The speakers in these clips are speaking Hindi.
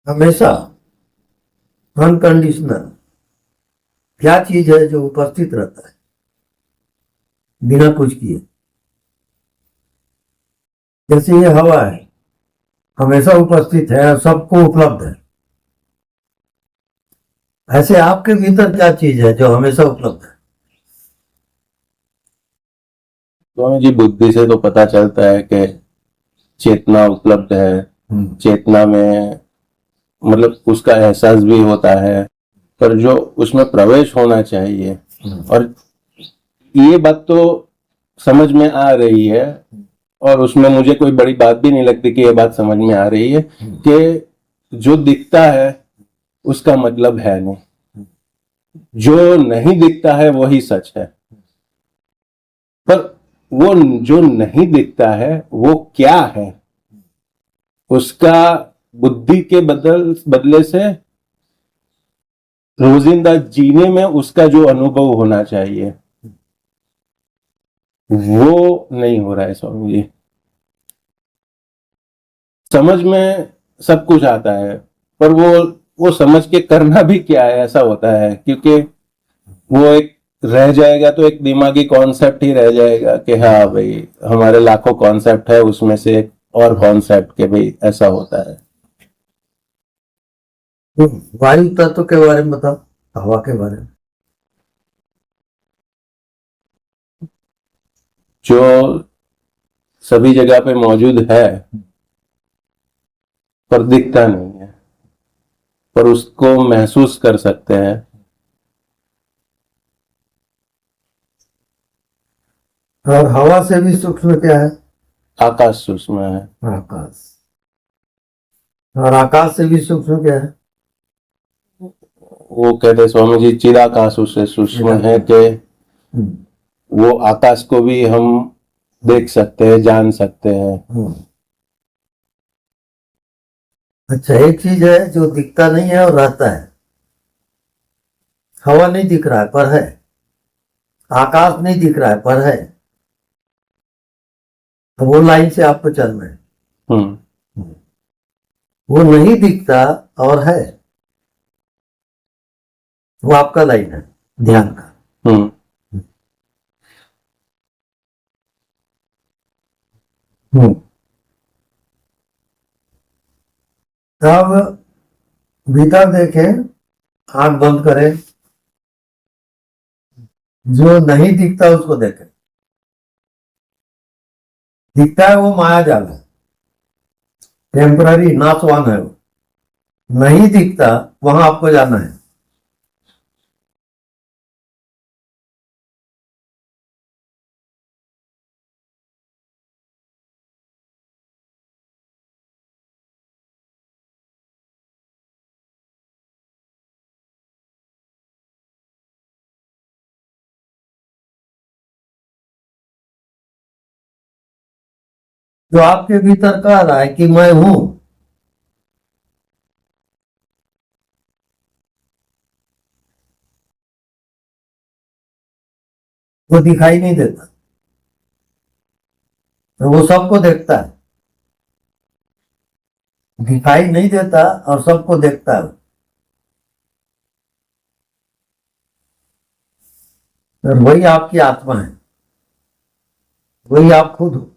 हमेशा अनकंडीशनल क्या चीज है जो उपस्थित रहता है बिना कुछ किए? जैसे ये हवा है, हमेशा उपस्थित है और सबको उपलब्ध है। ऐसे आपके भीतर क्या चीज है जो हमेशा उपलब्ध है? स्वामी जी, बुद्धि से तो पता चलता है कि चेतना उपलब्ध है। चेतना में मतलब उसका एहसास भी होता है, पर जो उसमें प्रवेश होना चाहिए, और ये बात तो समझ में आ रही है, और उसमें मुझे कोई बड़ी बात भी नहीं लगती कि ये बात समझ में आ रही है कि जो दिखता है उसका मतलब है नहीं, जो नहीं दिखता है वही सच है। पर वो जो नहीं दिखता है वो क्या है, उसका बुद्धि के बदले से रोजिंदा जीने में उसका जो अनुभव होना चाहिए वो नहीं हो रहा है स्वामी जी। समझ में सब कुछ आता है, पर वो समझ के करना भी क्या है, ऐसा होता है। क्योंकि वो एक रह जाएगा तो एक दिमागी कॉन्सेप्ट ही रह जाएगा कि हाँ भाई, हमारे लाखों कॉन्सेप्ट है, उसमें से एक और कॉन्सेप्ट के भाई ऐसा होता है। वायु तत्व के बारे में बताओ, हवा के बारे में। जो सभी जगह पे मौजूद है पर दिखता नहीं है, पर उसको महसूस कर सकते हैं। और हवा से भी सूक्ष्म क्या है? आकाश सूक्ष्म है। आकाश। और आकाश से भी सूक्ष्म क्या है? वो कहते स्वामी जी, चिदाकाश उससे सूक्ष्म है कि वो आकाश को भी हम देख सकते हैं, जान सकते हैं। अच्छा, एक चीज है जो दिखता नहीं है और रहता है। हवा नहीं दिख रहा है पर है, आकाश नहीं दिख रहा है पर है। तो वो लाइन से आपको चलना है। वो नहीं दिखता और है, वो आपका लाइन है ध्यान का। तब भीतर देखें, आंख बंद करें, जो नहीं दिखता उसको देखें। दिखता है वो माया जाल है, टेम्पररी नाशवान है। वो नहीं दिखता, वहां आपको जाना है। जो आपके भीतर कह रहा है कि मैं हूं, वो दिखाई नहीं देता, तो वो सबको देखता है। दिखाई नहीं देता और सबको देखता है, और वही आपकी आत्मा है, वही आप खुद हो।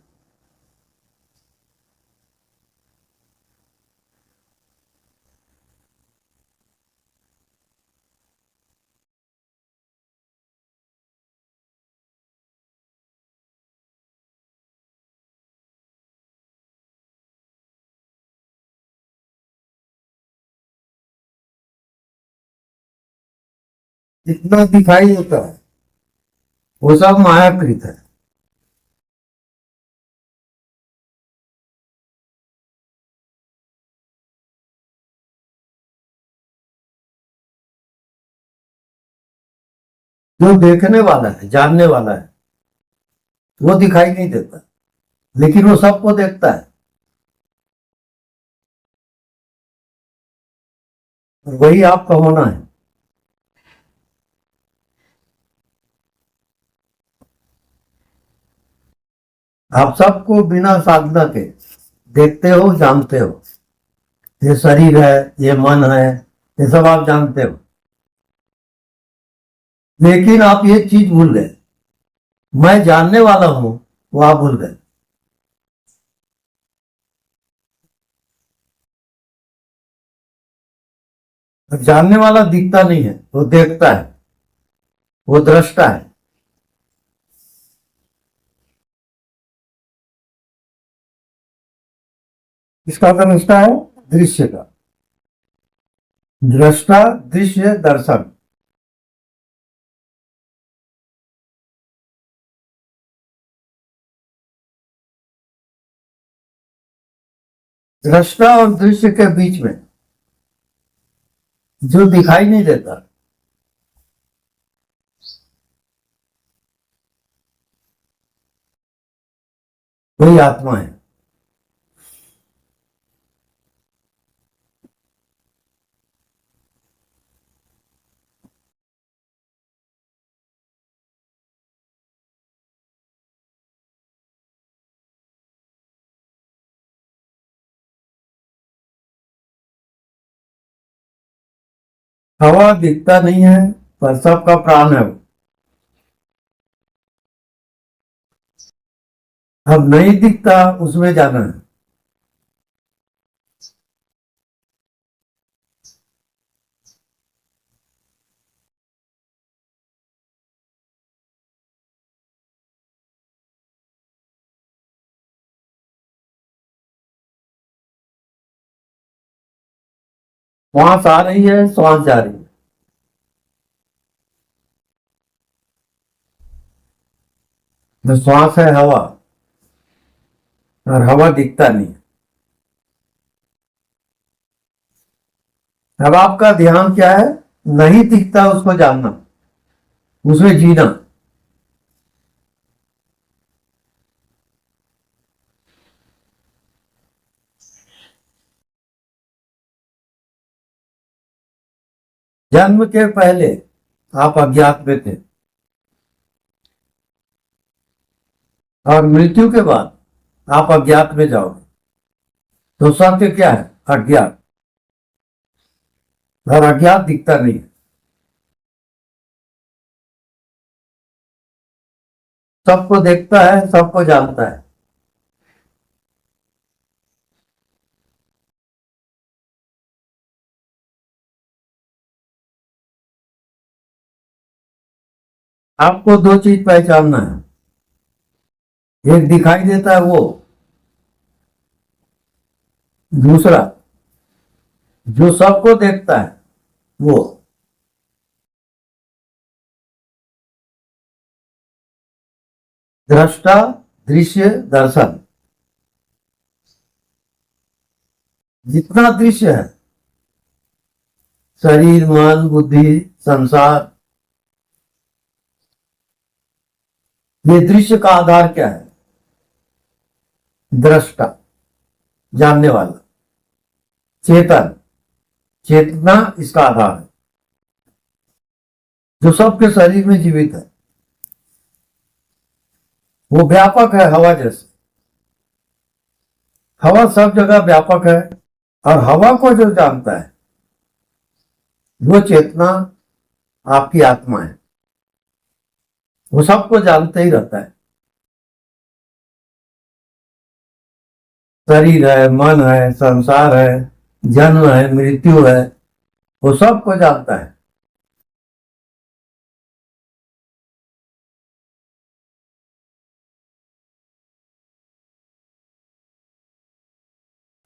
जितना दिखाई देता है वो सब मायाकृत है। जो देखने वाला है, जानने वाला है, वो दिखाई नहीं देता, लेकिन वो सबको देखता है, और वही आपका होना है। आप सबको बिना साधना के देखते हो, जानते हो। ये शरीर है, ये मन है, ये सब आप जानते हो। लेकिन आप ये चीज भूल गए, मैं जानने वाला हूं, वो आप भूल गए। जानने वाला दिखता नहीं है, वो देखता है, वो दृष्टा है। किसका दृष्टा है? दृश्य का। दृष्टा, दृश्य, दर्शन। दृष्टा और दृश्य के बीच में जो दिखाई नहीं देता, वही आत्मा है। हवा दिखता नहीं है, पर सबका प्राण है वो। अब नहीं दिखता, उसमें जाना है। श्वास आ रही है, श्वास जा रही है। तो श्वास है हवा, और हवा दिखता नहीं है। अब आपका ध्यान क्या है? नहीं दिखता उसको जानना, उसमें जीना। जन्म के पहले आप अज्ञात में थे, और मृत्यु के बाद आप अज्ञात में जाओगे। तो सत्य क्या है? अज्ञात। और अज्ञात दिखता नहीं है। सबको देखता है, सबको जानता है। आपको दो चीज पहचानना है। एक दिखाई देता है वो, दूसरा जो सबको देखता है वो। दृष्टा, दृश्य, दर्शन। जितना दृश्य है, शरीर, मन, बुद्धि, संसार, ये दृश्य का आधार क्या है? दृष्टा, जानने वाला, चेतन, चेतना इसका आधार है, जो सबके शरीर में जीवित है। वो व्यापक है, हवा जैसे। हवा सब जगह व्यापक है, और हवा को जो जानता है वो चेतना आपकी आत्मा है। वो सबको जानते ही रहता है। शरीर है, मन है, संसार है, जन्म है, मृत्यु है, वो सबको जानता है।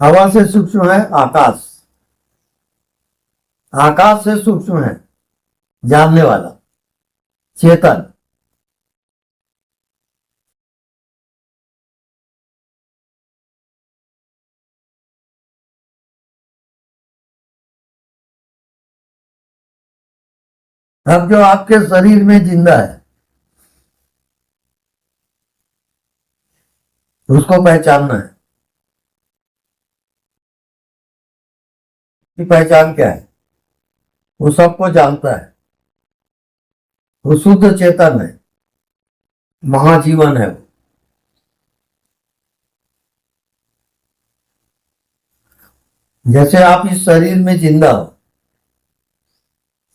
हवा से सूक्ष्म है आकाश, आकाश से सूक्ष्म है जानने वाला, चेतन। अब जो आपके शरीर में जिंदा है, उसको पहचानना है। कि पहचान क्या है? वो सबको जानता है। वो शुद्ध चेतन है, महाजीवन है वो। जैसे आप इस शरीर में जिंदा हो,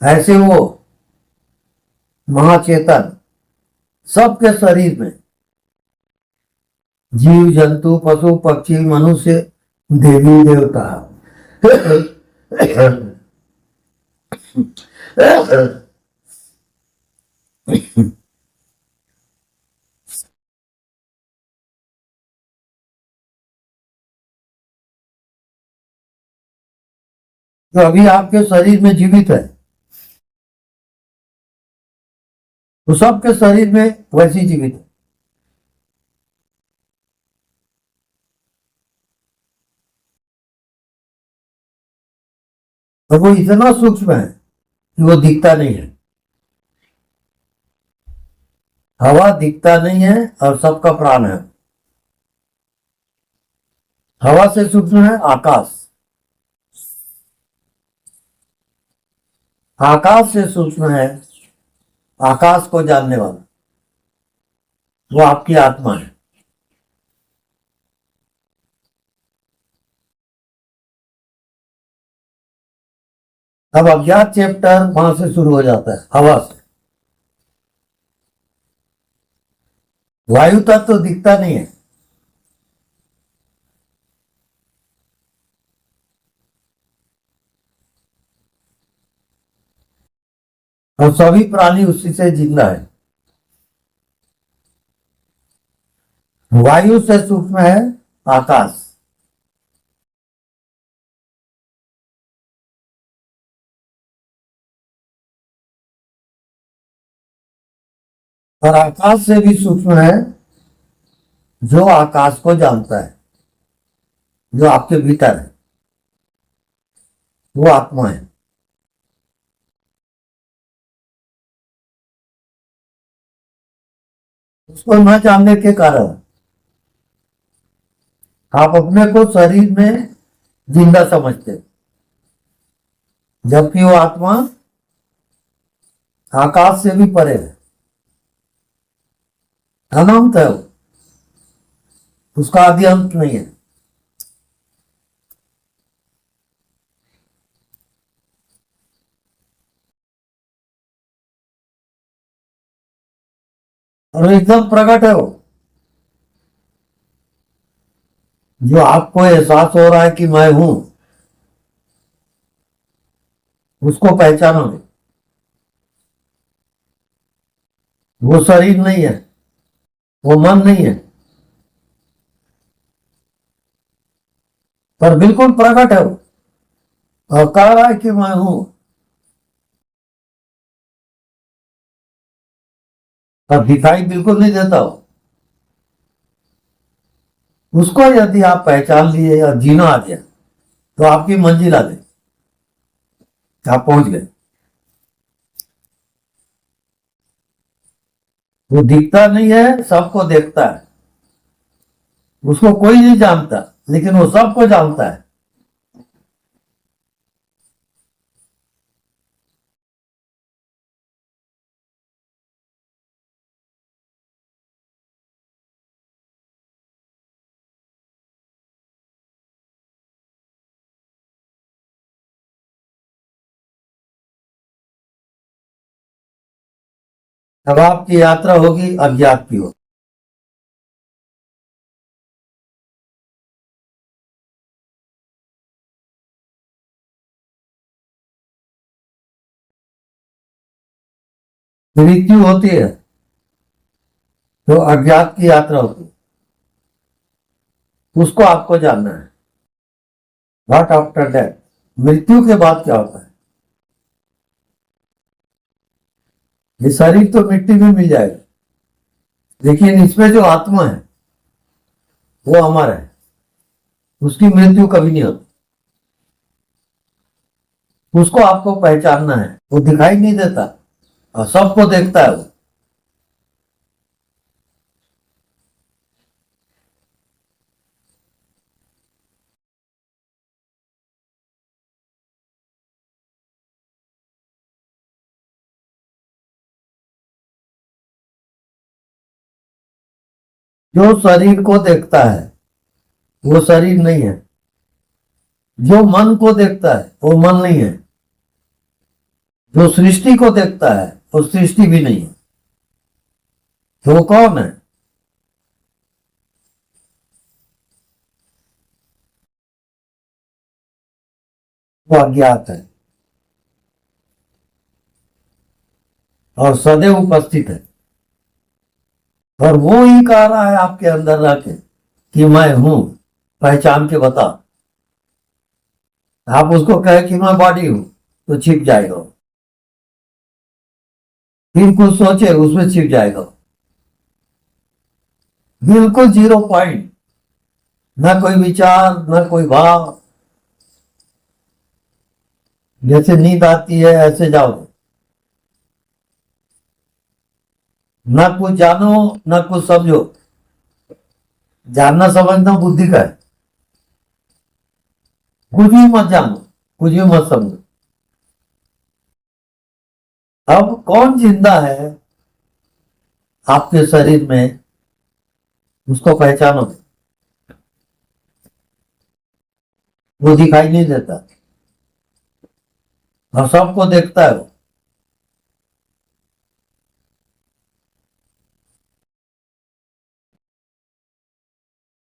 ऐसे वो महाचेतन सबके शरीर में, जीव जंतु पशु पक्षी मनुष्य देवी देवता जो अभी आपके शरीर में जीवित है, तो सबके शरीर में वैसी जीवित है। और वो इतना सूक्ष्म है कि वो दिखता नहीं है। हवा दिखता नहीं है और सबका प्राण है। हवा से सूक्ष्म है आकाश, आकाश से सूक्ष्म है आकाश को जानने वाला, वो आपकी आत्मा है। अब अज्ञात चैप्टर वहां से शुरू हो जाता है, हवा से। वायु तत्व तो दिखता नहीं है, और सभी प्राणी उसी से जिंदा है। वायु से सूक्ष्म है आकाश, और आकाश से भी सूक्ष्म है जो आकाश को जानता है, जो आपके भीतर है, वो आत्मा है। उसको न जानने के कारण आप अपने को शरीर में जिंदा समझते हैं, जबकि वो आत्मा आकाश से भी परे है, अनंत है वो, उसका आदि अंत नहीं है। और एकदम प्रकट है वो, जो आपको एहसास हो रहा है कि मैं हूं, उसको पहचानोगे। वो शरीर नहीं है, वो मन नहीं है, पर बिल्कुल प्रकट है वो, और कह रहा है कि मैं हूं, पर दिखाई बिल्कुल नहीं देता हो। उसको यदि आप पहचान लिए और जीना आ गया, तो आपकी मंजिल आ गई, आप पहुंच गए। वो दिखता नहीं है, सबको देखता है। उसको कोई नहीं जानता, लेकिन वो सबको जानता है। अब आपकी यात्रा होगी अज्ञात की ओर। मृत्यु होती है तो अज्ञात की यात्रा होती है, उसको आपको जानना है। व्हाट आफ्टर डेथ, मृत्यु के बाद क्या होता है। ये शरीर तो मिट्टी में मिल जाएगा, लेकिन इसमें जो आत्मा है वो अमर है, उसकी मृत्यु कभी नहीं होती। उसको आपको पहचानना है। वो दिखाई नहीं देता और सबको देखता है वो। जो शरीर को देखता है वो शरीर नहीं है, जो मन को देखता है वो मन नहीं है, जो सृष्टि को देखता है वो सृष्टि भी नहीं है। तो वो कौन है? वो अज्ञात है और सदैव उपस्थित है। और वो ही कह रहा है आपके अंदर रह के कि मैं हूं, पहचान के बता। आप उसको कहे कि मैं बॉडी हूं तो छिप जाएगा, फिर कुछ सोचे उसमें छिप जाएगा। बिल्कुल 0 पॉइंट, न कोई विचार न कोई भाव। जैसे नींद आती है ऐसे जाओ, न कुछ जानो न कुछ समझो। जानना समझना बुद्धि का है। कुछ भी मत जानो, कुछ भी मत समझो। अब कौन जिंदा है आपके शरीर में, उसको पहचानो। वो दिखाई नहीं देता और सबको देखता है वो।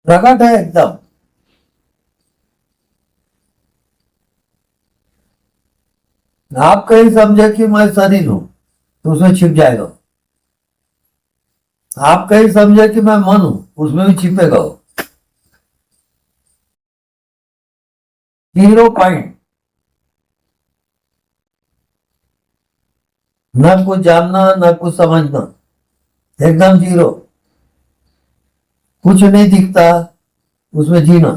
प्रकट है एकदम। आप कहीं समझे कि मैं शरीर हूं तो उसमें छिप जाएगा। आप कहीं समझे कि मैं मन हूं, उसमें भी छिपेगा वो। 0 पॉइंट। न कुछ जानना न कुछ समझना, एकदम 0। कुछ नहीं दिखता, उसमें जीना।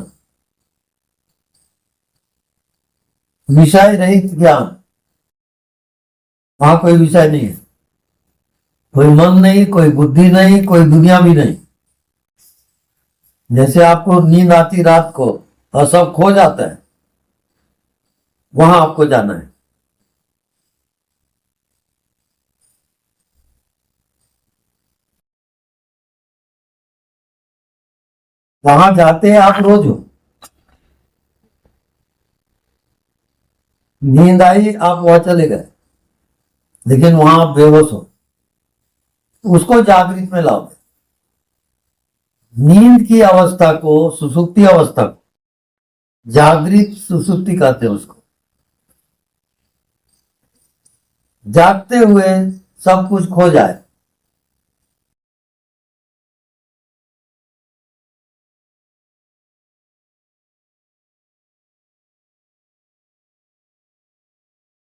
विषय रहित ज्ञान। वहां कोई विषय नहीं है, कोई मन नहीं, कोई बुद्धि नहीं, कोई दुनिया भी नहीं। जैसे आपको नींद आती रात को और सब खो जाता है, वहां आपको जाना है। वहां जाते हैं आप रोज हो। नींद आई आप वहां चले गए, लेकिन वहां आप बेहोश हो। उसको जागृत में लाओ। नींद की अवस्था को, सुसुप्ति अवस्था को जागृत सुसुप्ति कहते हैं उसको। जागते हुए सब कुछ खो जाए।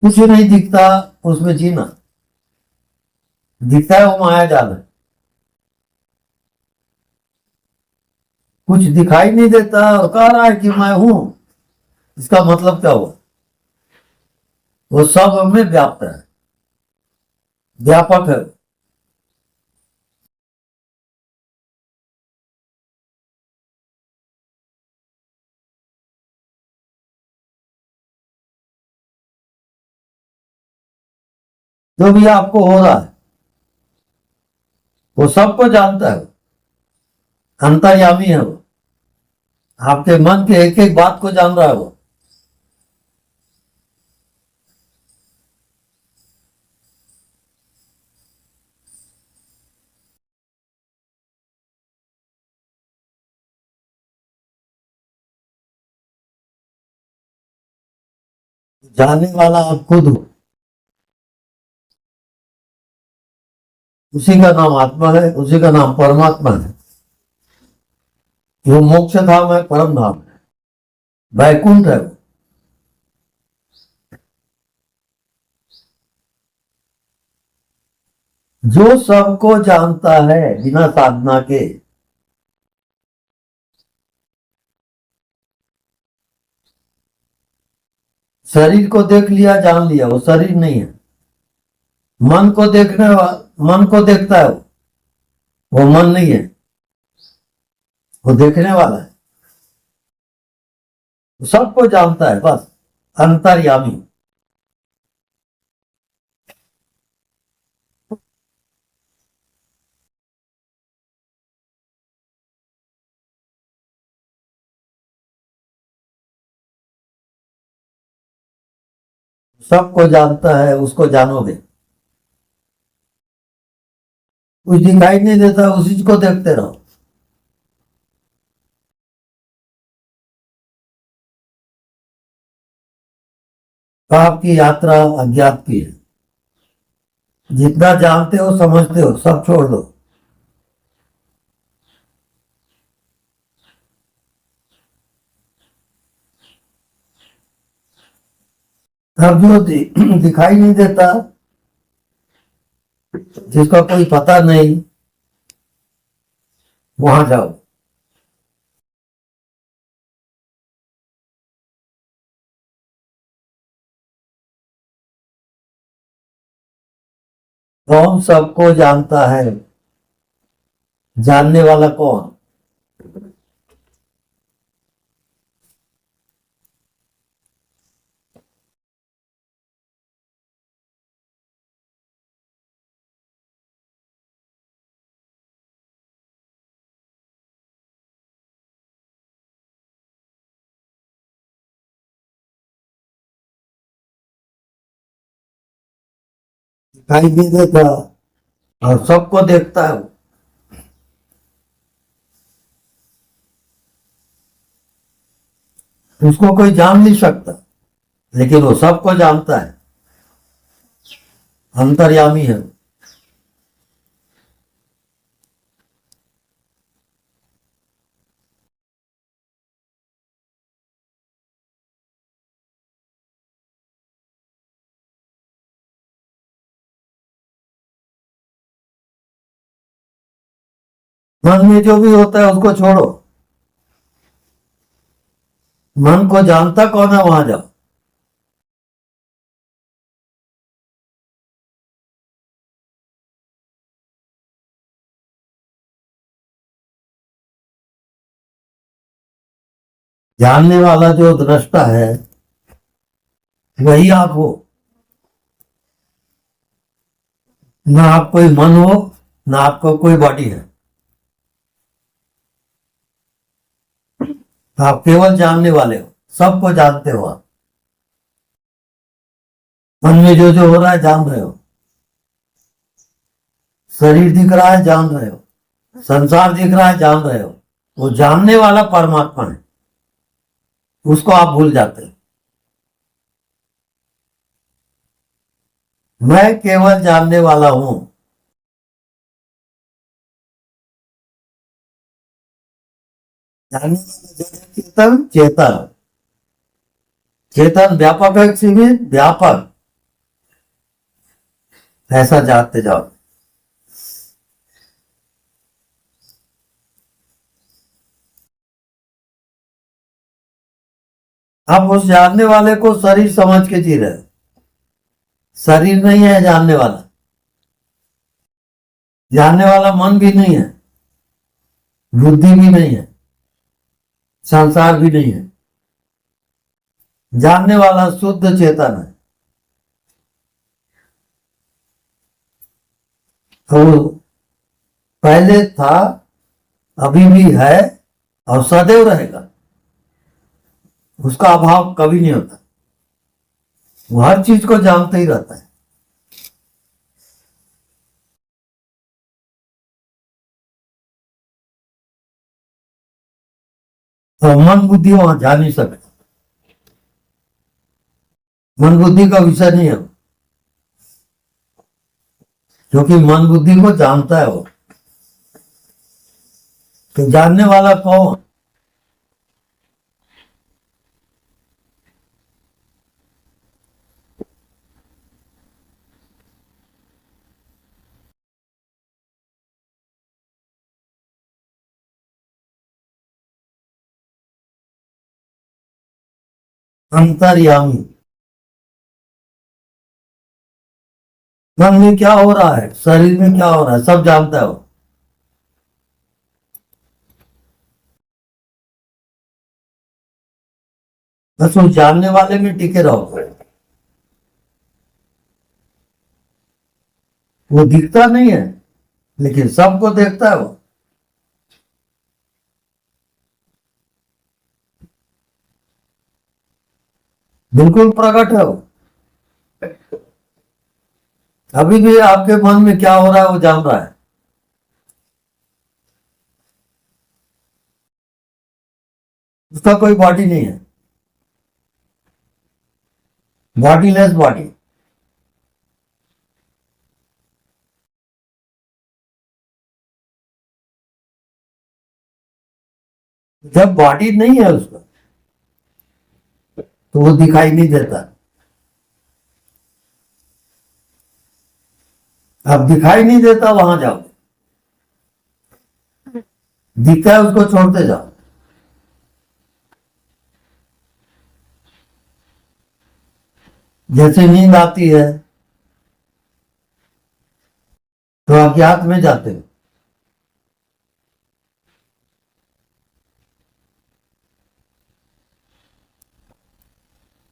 कुछ नहीं दिखता, उसमें जीना। दिखता है वो माया जाल है। कुछ दिखाई नहीं देता और कह रहा है कि मैं हूं, इसका मतलब क्या हुआ? वो सब में व्याप्त है, व्यापक है। जो भी आपको हो रहा है वो सबको जानता है। अंतर्यामी है वो। आपके मन के एक एक बात को जान रहा है वो। जानने वाला आप खुद हो। उसी का नाम आत्मा है, उसी का नाम परमात्मा है। वो मोक्ष धाम है, परम धाम है, वैकुंठ है वो। जो सबको जानता है बिना साधना के। शरीर को देख लिया, जान लिया, वो शरीर नहीं है। मन को देखने वाला, मन को देखता है वो मन नहीं है, वो देखने वाला है। वो सबको जानता है बस, अंतर्यामी। सबको जानता है, उसको जानोगे। कुछ दिखाई नहीं देता, उसी को देखते रहो। तो आपकी यात्रा अज्ञात की है। जितना जानते हो समझते हो सब छोड़ दो। अब जो दिखाई नहीं देता, जिसका कोई पता नहीं, वहां जाओ। कौन सबको जानता है? जानने वाला कौन? दिखाई नहीं देता और सबको देखता है। उसको कोई जान नहीं सकता, लेकिन वो सबको जानता है। अंतर्यामी है। मन में जो भी होता है उसको छोड़ो। मन को जानता कौन है, वहां जाओ। जानने वाला जो दृष्टा है वही आप हो। ना आप कोई मन हो, ना आपको कोई बॉडी है। आप केवल जानने वाले हो, सबको जानते हो आप। मन में जो हो रहा है जान रहे हो। शरीर दिख रहा है जान रहे हो। संसार दिख रहा है जान रहे हो। वो जानने वाला परमात्मा है, उसको आप भूल जाते हो। मैं केवल जानने वाला हूं। जानने वाला जड़ है, चेतन चेतन। चेतन व्यापक है, सीमित व्यापक। ऐसा जानते जाओ। आप उस जानने वाले को शरीर समझ के जी रहे हो। शरीर नहीं है जानने वाला। जानने वाला मन भी नहीं है, बुद्धि भी नहीं है, संसार भी नहीं है। जानने वाला शुद्ध चेतन है। तो पहले था, अभी भी है और सदैव रहेगा। उसका अभाव कभी नहीं होता। वो हर चीज को जानते ही रहता है। तो मन बुद्धि वहां जा नहीं सकता। मन बुद्धि का विषय नहीं है वो, क्योंकि मन बुद्धि को जानता है वो। तो जानने वाला कौन? अंतर्यामी। मन में क्या हो रहा है, शरीर में क्या हो रहा है, सब जानता है वो। बस उस जानने वाले में टिके रहो। वो दिखता नहीं है, लेकिन सबको देखता है वो। बिल्कुल प्रकट है वो। अभी भी आपके मन में क्या हो रहा है वो जान रहा है। उसका कोई बॉडी नहीं है, बॉडीलेस बॉडी। जब बॉडी नहीं है उसका तो वो दिखाई नहीं देता। अब दिखाई नहीं देता वहां जाओ, दिखता है उसको छोड़ते जाओ। जैसे नींद आती है तो अज्ञात में जाते हो,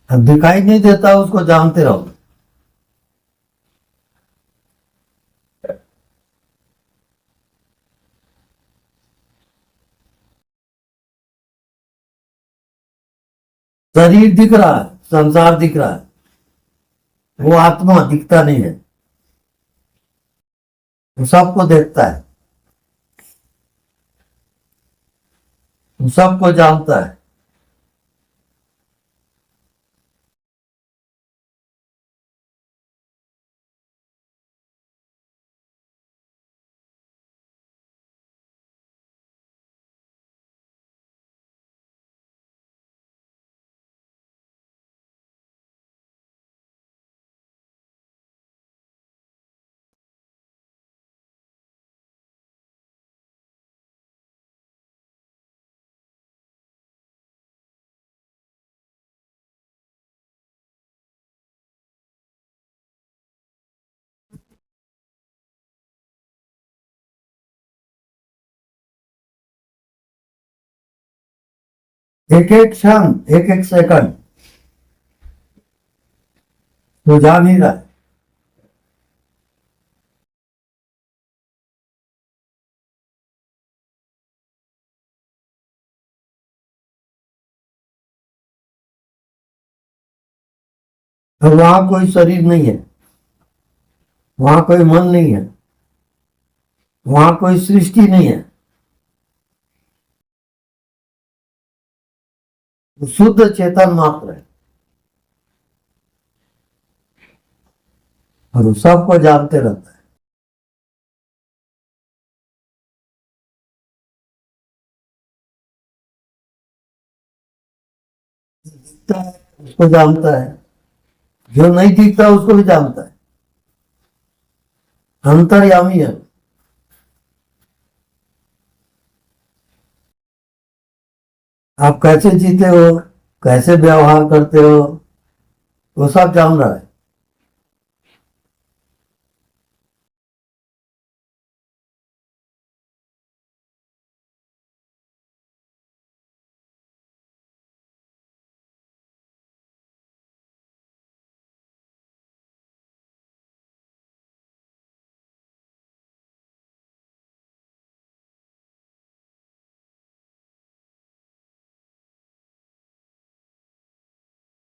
अब दिखाई नहीं देता उसको जानते रहो। शरीर दिख रहा है, संसार दिख रहा है, वो आत्मा दिखता नहीं है। वो सबको देखता है, वो सबको जानता है। एक एक क्षण, एक एक सेकंड वो जान ही रहा है। और वहां कोई शरीर नहीं है, वहां कोई मन नहीं है, वहां कोई सृष्टि नहीं है। वो शुद्ध चेतन मात्र है और वो सबको जानते रहता है। दिखता है उसको जानता है, जो नहीं दिखता उसको भी जानता है। अंतर्यामी है। आप कैसे जीते हो, कैसे व्यवहार करते हो, वो सब जान रहा है।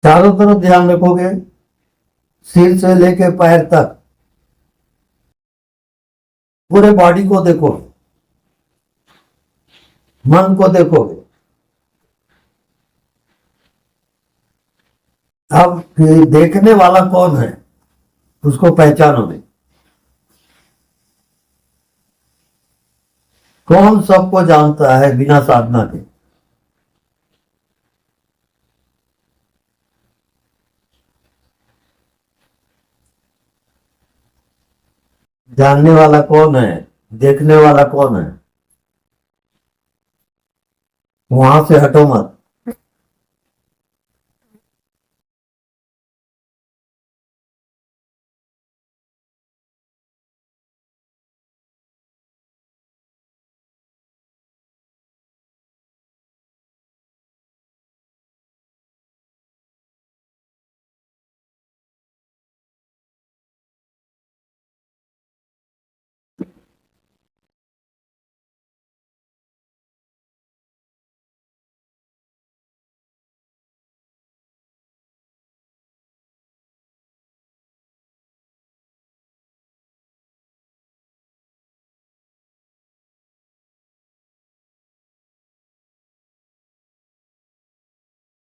चारों तरफ ध्यान रखोगे, सिर से लेके पैर तक पूरे बॉडी को देखोगे, मन को देखोगे। अब ये देखने वाला कौन है उसको पहचानोगे। कौन सबको जानता है बिना साधना के। जानने वाला कौन है, देखने वाला कौन है। वहां से हटो मत।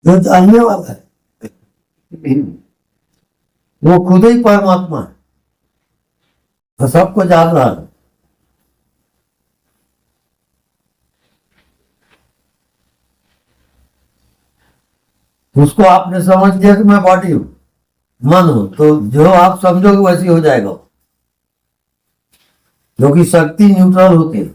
जो जानने वाला है वो खुद ही परमात्मा है, वो सबको जान रहा है। उसको आपने समझ लिया कि मैं बॉडी हूं, मन हूं, तो जो आप समझोगे वैसी हो जाएगा, क्योंकि शक्ति न्यूट्रल होती है।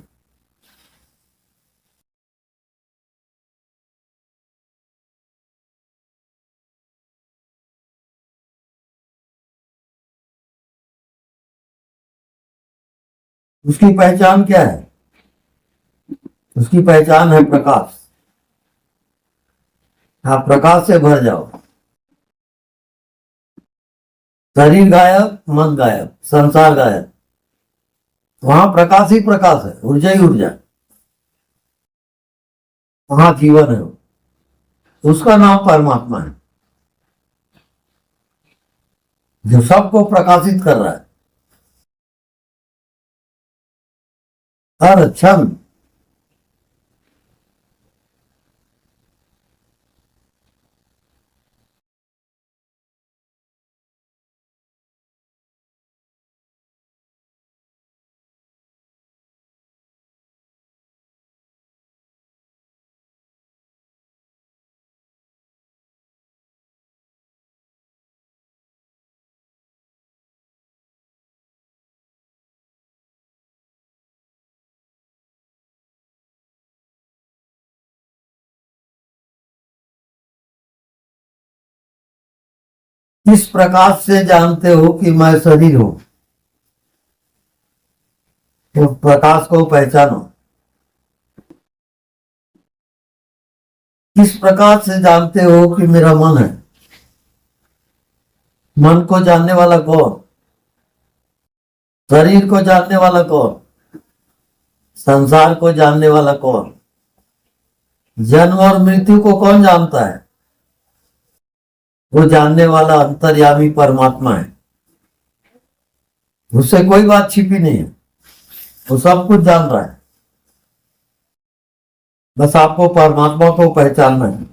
उसकी पहचान क्या है? उसकी पहचान है प्रकाश। आप प्रकाश से भर जाओ। शरीर गायब, मन गायब, संसार गायब, वहां प्रकाश ही प्रकाश है, ऊर्जा ही ऊर्जा, वहां जीवन है, उसका नाम परमात्मा है, जो सबको प्रकाशित कर रहा है हर क्षण। किस प्रकाश से जानते हो कि मैं शरीर हूं? तो प्रकाश को पहचानो। किस प्रकार से जानते हो कि मेरा मन है? मन को जानने वाला कौन? शरीर को जानने वाला कौन? संसार को जानने वाला कौन? जन्म और मृत्यु को कौन जानता है? वो जानने वाला अंतर्यामी परमात्मा है, उससे कोई बात छिपी नहीं है, वो सब कुछ जान रहा है। बस आपको परमात्मा को पहचानना है।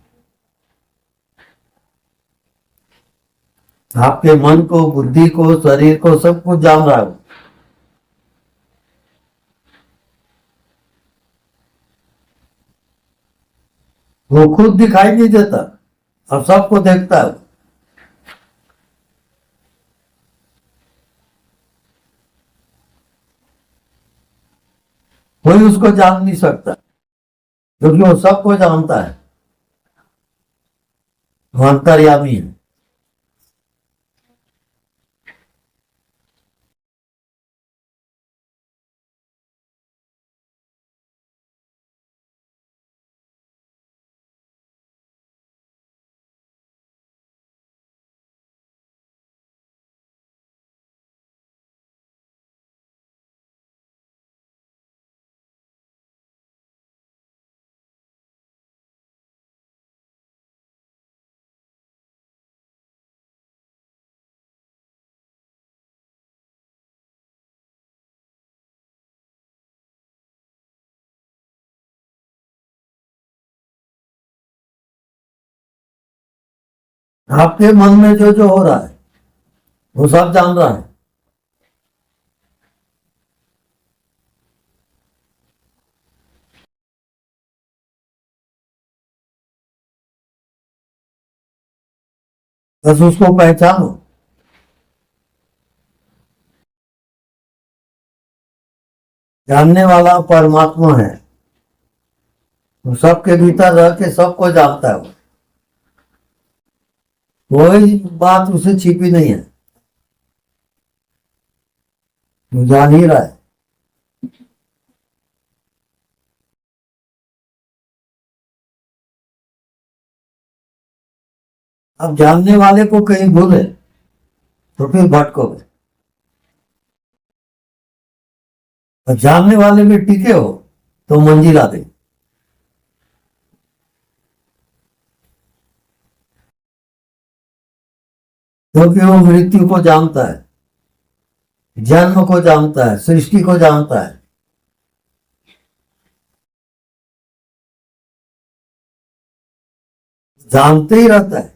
आपके मन को, बुद्धि को, शरीर को, सब कुछ जान रहा है। वो खुद दिखाई नहीं देता और सबको देखता है। कोई उसको जान नहीं सकता, क्योंकि वो सबको जानता है, वो अंतर्यामी है। आपके मन में जो जो हो रहा है वो सब जान रहा है। बस उसको पहचानो। जानने वाला परमात्मा है, वो सबके भीतर रह के सबको जानता है। कोई बात उसे छिपी नहीं है, वो जान ही रहा है। अब जानने वाले को कहीं भूले तो फिर भटकोगे, और जानने वाले में टिके हो तो मंजिल आ गई। क्योंकि वो मृत्यु को जानता है, जन्म को जानता है, सृष्टि को जानता है। जानते ही रहता है।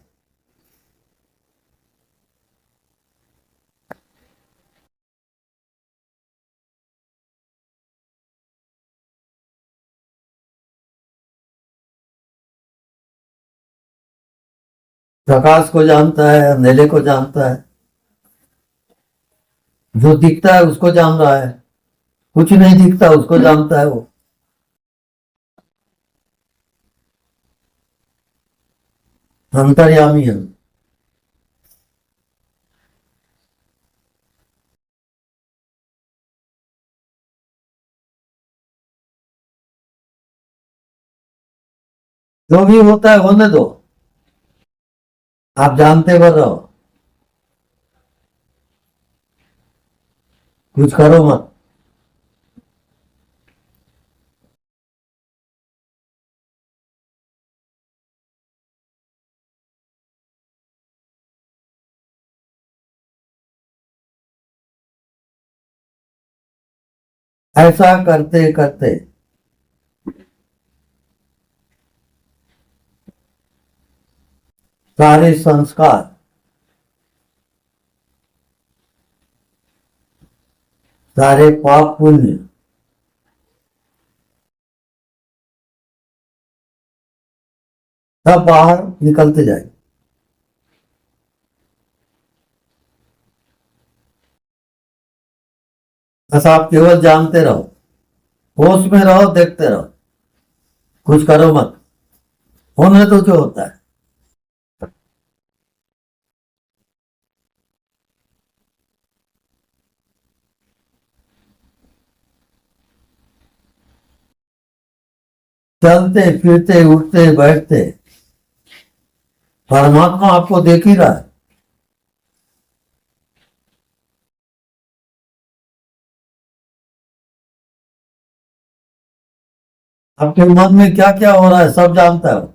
प्रकाश को जानता है, अंधेरे को जानता है, जो दिखता है उसको जान रहा है, कुछ नहीं दिखता उसको जानता है वो। अंतर्यामी है। जो भी होता है होने दो, आप जानते भर रहो, कुछ करो मत। ऐसा करते करते सारे संस्कार, सारे पाप पुण्य सब बाहर निकलते जाए। बस आप केवल जानते रहो, होश में रहो, देखते रहो, कुछ करो मत, होने तो जो होता है। चलते फिरते उठते बैठते परमात्मा आपको देख ही रहा है। आपके मन में क्या क्या हो रहा है सब जानता है।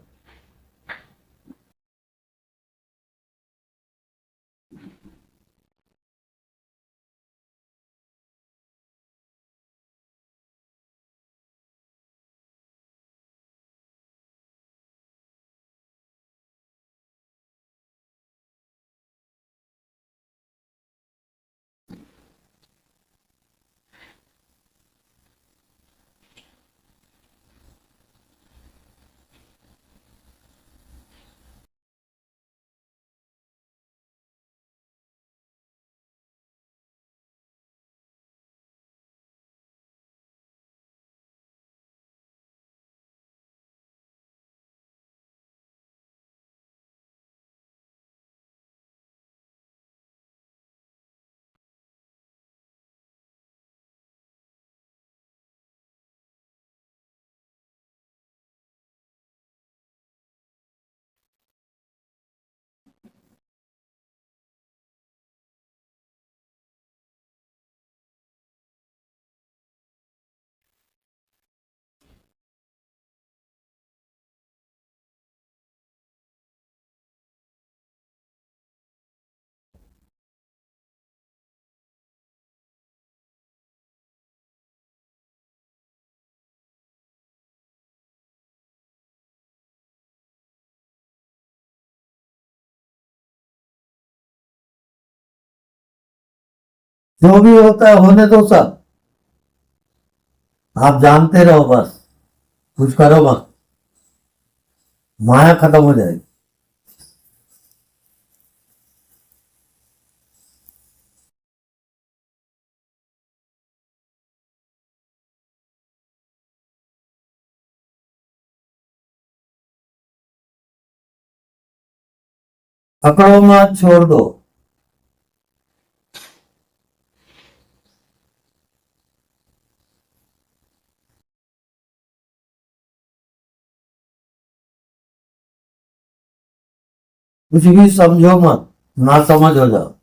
जो भी होता है होने दो सब, आप जानते रहो बस, कुछ करो मत, माया खत्म हो जाएगी। पकड़ो मत, छोड़ दो। कुछ भी समझो मत, ना समझ हो जाओ।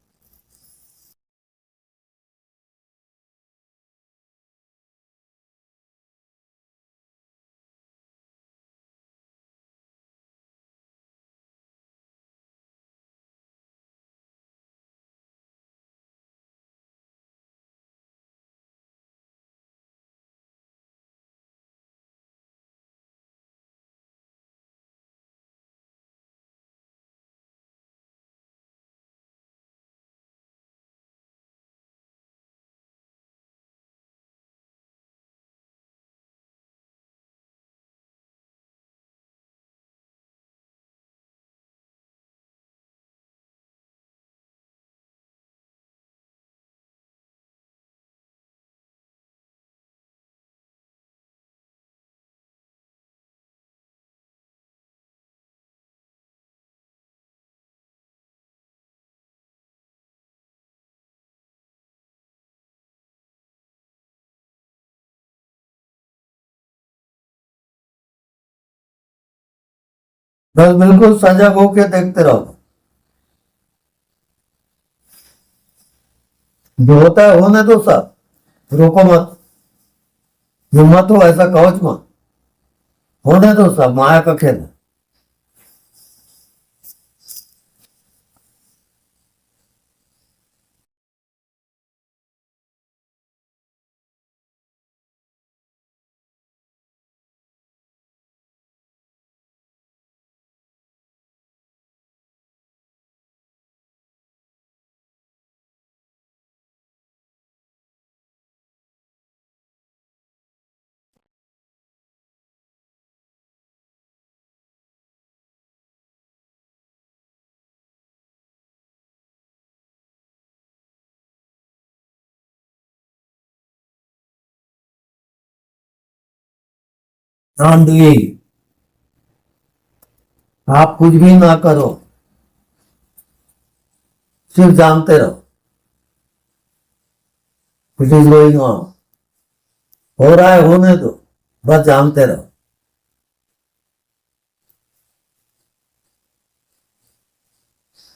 बस बिल्कुल सजग होके देखते रहो, जो होता है होने दो, सब रोको मत, हिम्मत हो ऐसा कहो मत, होने दो, सब माया का खेल है। ध्यान दिए, आप कुछ भी ना करो, सिर्फ जानते रहो इट इज गोइंग ऑन, हो रहा है होने दो, बस जानते रहो।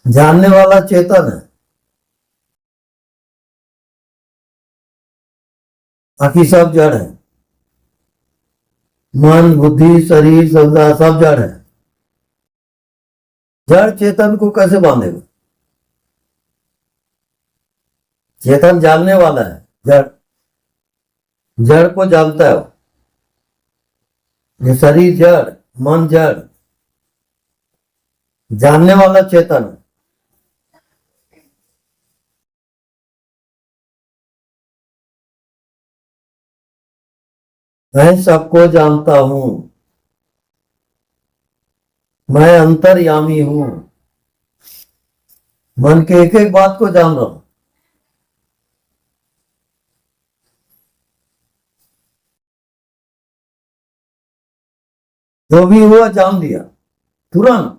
जानने वाला चेतन है, बाकी सब जड़ है, मन बुद्धि शरीर सब जड़ है। जड़ चेतन को कैसे बांधेगा? चेतन जानने वाला है, जड़ जड़ को जानता है। ये शरीर जड़, मन जड़, जानने वाला चेतन है। मैं सबको जानता हूं, मैं अंतर्यामी हूं, मन के एक एक बात को जान रहा हूं। जो भी हुआ जान लिया तुरंत।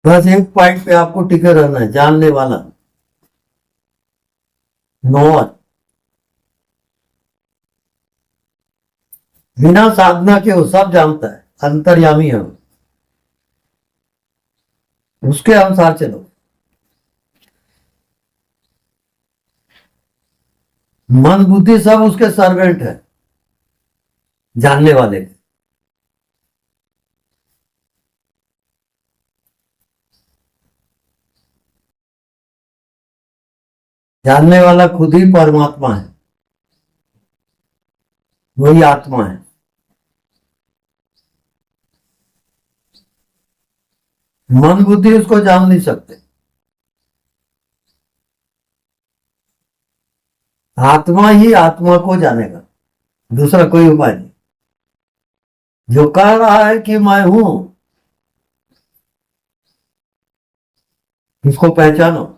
बस एक पॉइंट पे आपको टिके रहना है, जानने वाला, नॉट, बिना साधना के वो सब जानता है, अंतर्यामी है वो। उसके अनुसार चलो। मन बुद्धि सब उसके सर्वेंट है, जानने वाले के। जानने वाला खुद ही परमात्मा है, वही आत्मा है। मन बुद्धि उसको जान नहीं सकते, आत्मा ही आत्मा को जानेगा, दूसरा कोई उपाय नहीं। जो कह रहा है कि मैं हूं, इसको पहचानो।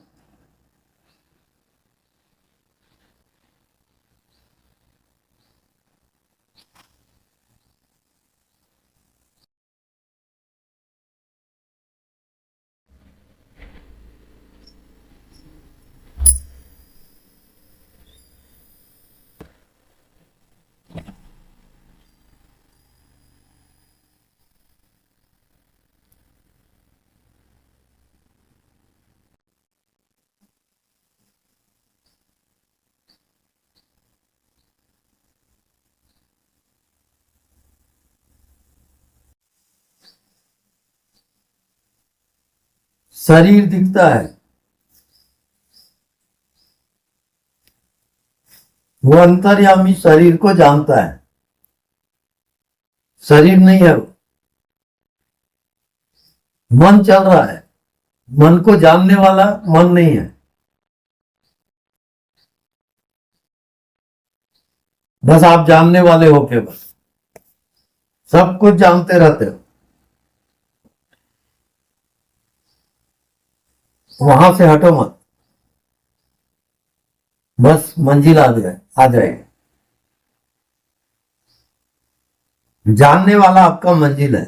शरीर दिखता है, वो अंतर्यामी शरीर को जानता है, शरीर नहीं है वो। मन चल रहा है, मन को जानने वाला मन नहीं है। बस आप जानने वाले हो, केवल सब कुछ जानते रहते हो, वहां से हटो मत, बस मंजिल आ जाएगी। जानने वाला आपका मंजिल है।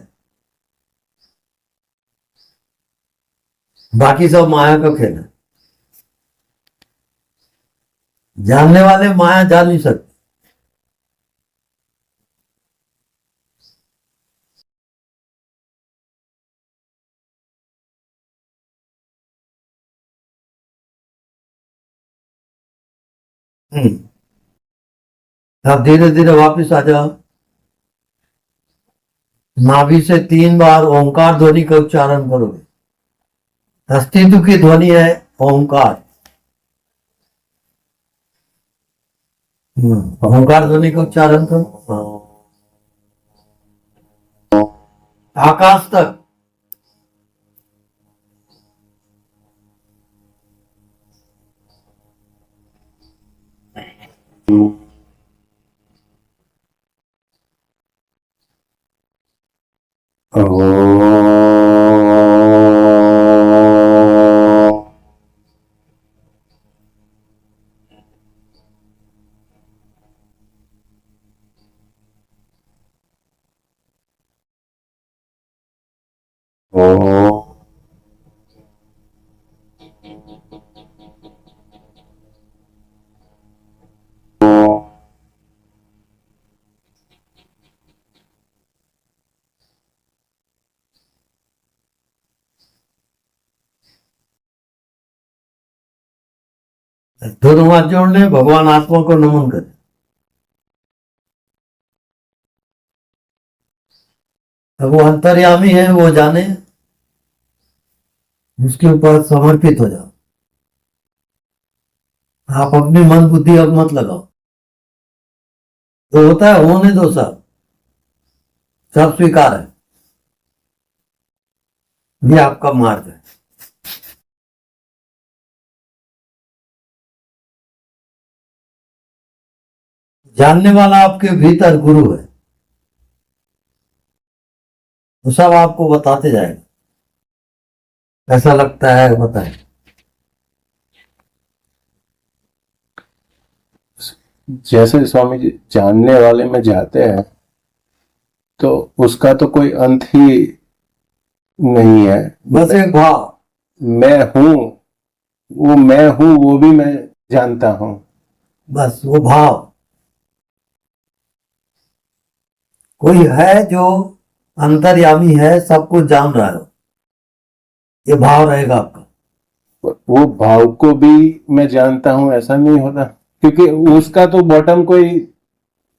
बाकी सब माया का खेल है। जानने वाले माया जान नहीं सकते। अब धीरे धीरे वापस आ जाओ। नाभि से 3 बार ओंकार ध्वनि का उच्चारण करोगे। अस्तित्व की ध्वनि है ओंकार। ओंकार ध्वनि का उच्चारण करो। आकाश तक। दोनों हाथ जोड़ने, भगवान आत्मा को नमन करें। अब वो अंतर्यामी है, वो जाने, उसके ऊपर समर्पित हो जाओ। आप अपनी मन बुद्धि अब मत लगाओ। जो होता है होने दो, सब स्वीकार है। ये आपका मार्ग है। जानने वाला आपके भीतर गुरु है, वो सब आपको बताते जाएगा। ऐसा लगता है बताए। जैसे स्वामी जी जानने वाले में जाते हैं तो उसका तो कोई अंत ही नहीं है। बस एक भाव, मैं हूं, वो भी मैं जानता हूं। बस वो भाव। कोई है जो अंतर्यामी है, सब कुछ जान रहा है, ये भाव रहेगा आपका। वो भाव को भी मैं जानता हूं ऐसा नहीं होता, क्योंकि उसका तो बॉटम कोई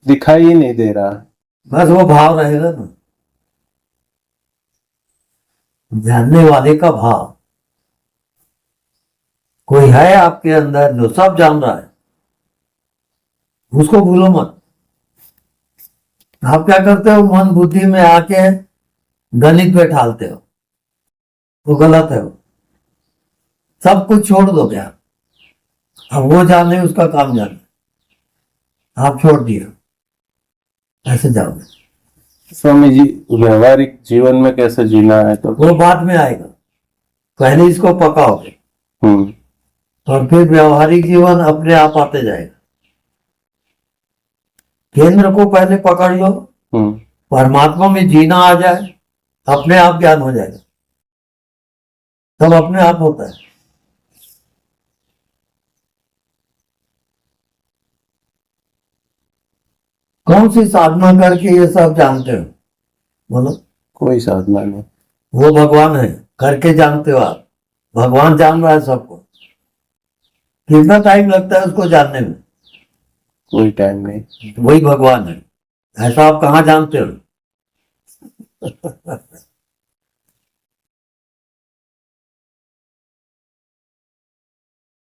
दिखाई ही नहीं दे रहा। बस वो भाव रहेगा ना, जानने वाले का भाव। कोई है आपके अंदर जो सब जान रहा है, उसको भूलो मत। आप क्या करते हो, मन बुद्धि में आके गणित बैठालते हो, वो गलत है। वो सब कुछ छोड़ दो क्या। अब वो जाने, उसका काम जाने, आप छोड़ दिया, ऐसे जाओगे। स्वामी जी व्यवहारिक जीवन में कैसे जीना है तो वो बाद में आएगा, पहले इसको पकाओगे और फिर व्यवहारिक जीवन अपने आप आते जाएगा। केंद्र को पहले पकड़ लो, परमात्मा में जीना आ जाए, अपने आप ज्ञान हो जाएगा। सब अपने आप होता है। कौन सी साधना करके ये सब जानते हो, बोलो। कोई साधना नहीं। वो भगवान है, करके जानते हो आप। भगवान जान रहा है सबको। कितना टाइम लगता है उसको जानने में? कोई टाइम नहीं। वही भगवान है। ऐसा आप कहाँ जानते हो?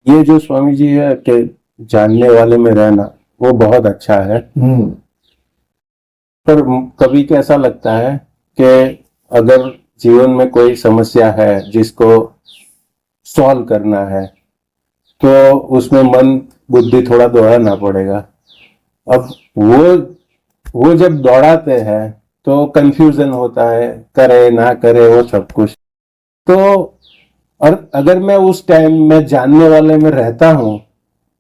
ये जो स्वामी जी है कि जानने वाले में रहना, वो बहुत अच्छा है। पर कभी कैसा लगता है कि अगर जीवन में कोई समस्या है जिसको सॉल्व करना है तो उसमें मन बुद्धि थोड़ा दौड़ाना पड़ेगा। अब वो जब दौड़ाते हैं तो कंफ्यूजन होता है, करे ना करे वो सब कुछ। तो और अगर मैं उस टाइम में जानने वाले में रहता हूं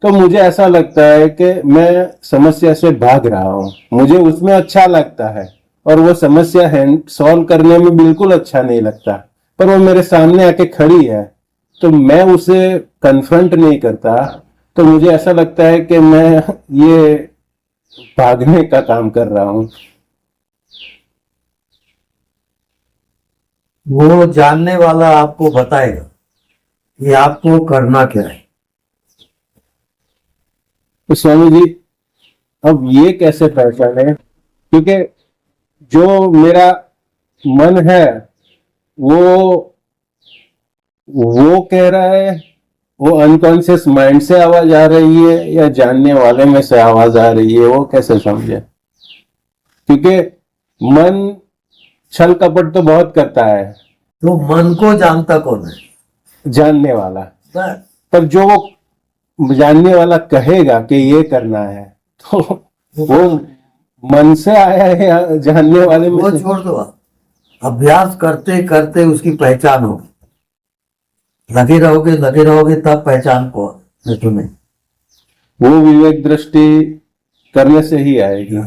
तो मुझे ऐसा लगता है कि मैं समस्या से भाग रहा हूं, मुझे उसमें अच्छा लगता है, और वो समस्या है सॉल्व करने में बिल्कुल अच्छा नहीं लगता। पर वो मेरे सामने आके खड़ी है तो मैं उसे कन्फ्रंट नहीं करता, तो मुझे ऐसा लगता है कि मैं ये भागने का काम कर रहा हूँ। वो जानने वाला आपको बताएगा कि आपको करना क्या है। तो स्वामी जी अब ये कैसे पहचाने, क्योंकि जो मेरा मन है वो वो कह रहा है, वो अनकॉन्शियस माइंड से आवाज आ रही है या जानने वाले में से आवाज आ रही है, वो कैसे समझे? क्योंकि मन छल कपट तो बहुत करता है, तो मन को जानता कौन है? जानने वाला। बस पर जो वो जानने वाला कहेगा कि ये करना है, तो वो मन से आया है या जानने वाले में वो से? छोड़ दो आप। अभ्यास करते करते उसकी पहचान होगी। लगे रहोगे तब पहचान को तुम्हें। वो विवेक दृष्टि करने से ही आएगी।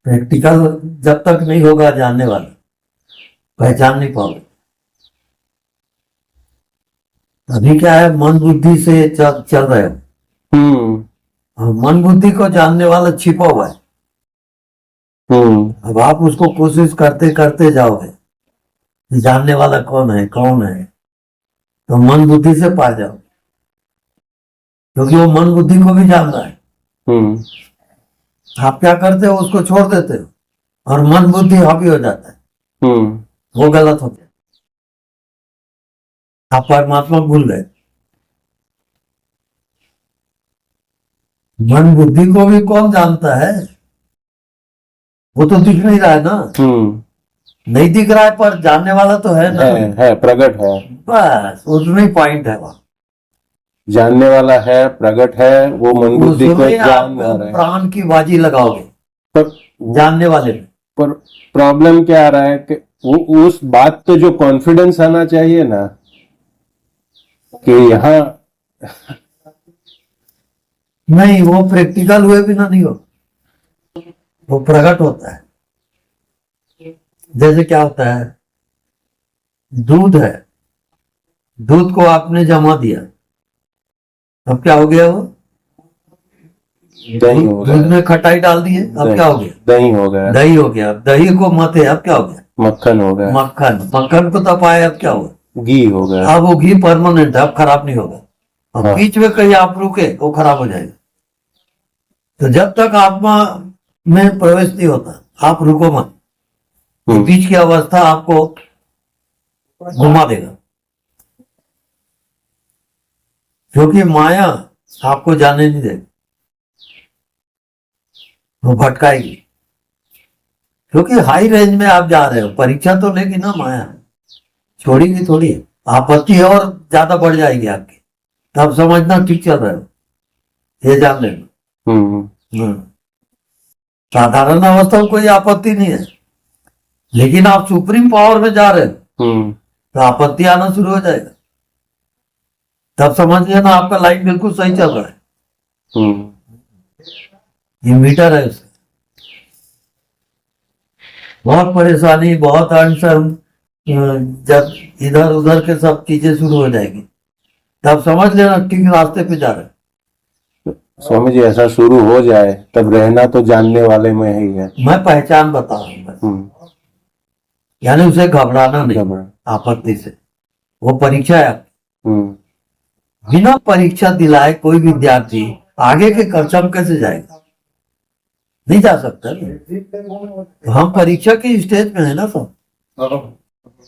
प्रैक्टिकल जब तक नहीं होगा जानने वाला, पहचान नहीं पाओगे। अभी क्या है, मन बुद्धि से चल रहे हो, और मन बुद्धि को जानने वाला छिपा हुआ है। अब आप उसको कोशिश करते करते जाओगे कि जानने वाला कौन है कौन है, तो मन बुद्धि से पा जाओ, क्योंकि वो मन बुद्धि को भी जान रहा है। आप क्या करते हो, उसको छोड़ देते हो और मन बुद्धि हावी हो जाता है। वो गलत हो गया, आप परमात्मा भूल गए। मन बुद्धि को भी कौन जानता है? वो तो दिख नहीं रहा है ना। नहीं दिख रहा है पर जानने वाला तो है ना। है प्रगट है। बस उसमें ही पॉइंट है। वहां जानने वाला है, प्रगट है, वो मन बुद्धि को उसमें आप जान रहा है। प्राण की बाजी लगाओगे पर जानने वाले में। पर प्रॉब्लम क्या आ रहा है कि वो उस बात पे जो कॉन्फिडेंस आना चाहिए ना, कि यहाँ नहीं, वो प्रैक्टिकल हुए बिना नहीं हो, वो प्रकट होता है। जैसे क्या होता है, दूध है, दूध को आपने जमा दिया, अब क्या हो गया? वो दही हो दूध गया, में खटाई डाल दी है, अब क्या हो गया? दही हो गया, दही हो गया। दही को मथे, अब क्या हो गया? मक्खन हो गया, मक्खन को तपाए, अब क्या हुआ? घी हो गया। अब वो घी परमानेंट है, अब खराब नहीं होगा। अब हाँ। बीच में कहीं आप रुके वो खराब हो जाएगा। तो जब तक आत्मा में प्रवेश नहीं होता आप रुको मत। ये बीच की अवस्था आपको घुमा देगा, क्योंकि माया आपको जाने नहीं देगी, वो भटकाएगी। क्योंकि हाई रेंज में आप जा रहे हो, परीक्षा तो लेगी ना माया, छोड़ेगी थोड़ी। आपत्ति और ज्यादा बढ़ जाएगी आपकी, तब समझना ठीक चल रहे हो, ये जान लेना। साधारण अवस्था में कोई आपत्ति नहीं है, लेकिन आप सुप्रीम पावर में जा रहे हो तो आपत्ति आना शुरू हो जाएगा। तब समझ लेना आपका लाइन बिल्कुल सही चल रहा है। ये मीटर है उसका। बहुत परेशानी, बहुत अनशन, जब इधर उधर के सब चीजें शुरू हो जाएगी, तब समझ लेना ठीक रास्ते पे जा रहे हैं। स्वामी जी ऐसा शुरू हो जाए तब रहना तो जानने वाले में ही है। मैं पहचान बता रहा हूँ, यानी उसे घबराना नहीं आपत्ति से। वो परीक्षा है आपकी। बिना परीक्षा दिलाए कोई विद्यार्थी आगे के कक्षम कैसे जाएगा? नहीं जा सकता। तो हम परीक्षा के स्टेज में है ना सब।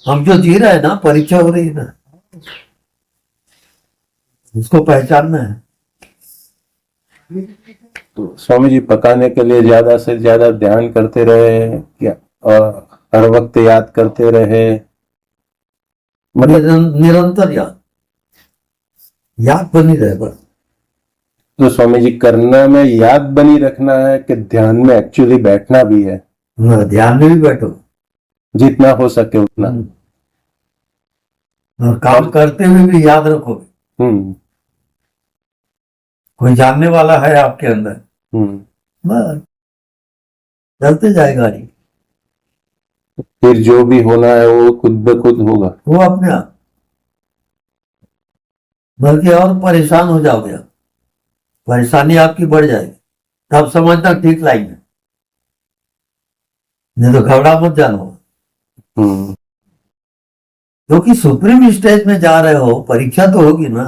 हम जो जी रहे हैं ना, परीक्षा हो रही है ना, उसको पहचानना है। तो स्वामी जी पकाने के लिए ज्यादा से ज्यादा ध्यान करते रहे क्या, और हर वक्त याद करते रहे, मतलब निरंतर याद बनी रहे बस। तो स्वामी जी करना में याद बनी रखना है कि ध्यान में एक्चुअली बैठना भी है? ध्यान में भी बैठो, जितना हो सके उतना। और काम करते हुए भी याद रखोगे कोई जानने वाला है आपके अंदर। बस चलते जाए गाड़ी। फिर जो भी होना है वो खुद ब खुद होगा। वो अपने आप, बल्कि और परेशान हो जाओगे आप, परेशानी आपकी बढ़ जाएगी, तब समझना ठीक लाइन है, नहीं तो घबरा मत जाना। हम्म। क्योंकि सुप्रीम स्टेज में जा रहे हो, परीक्षा तो होगी ना।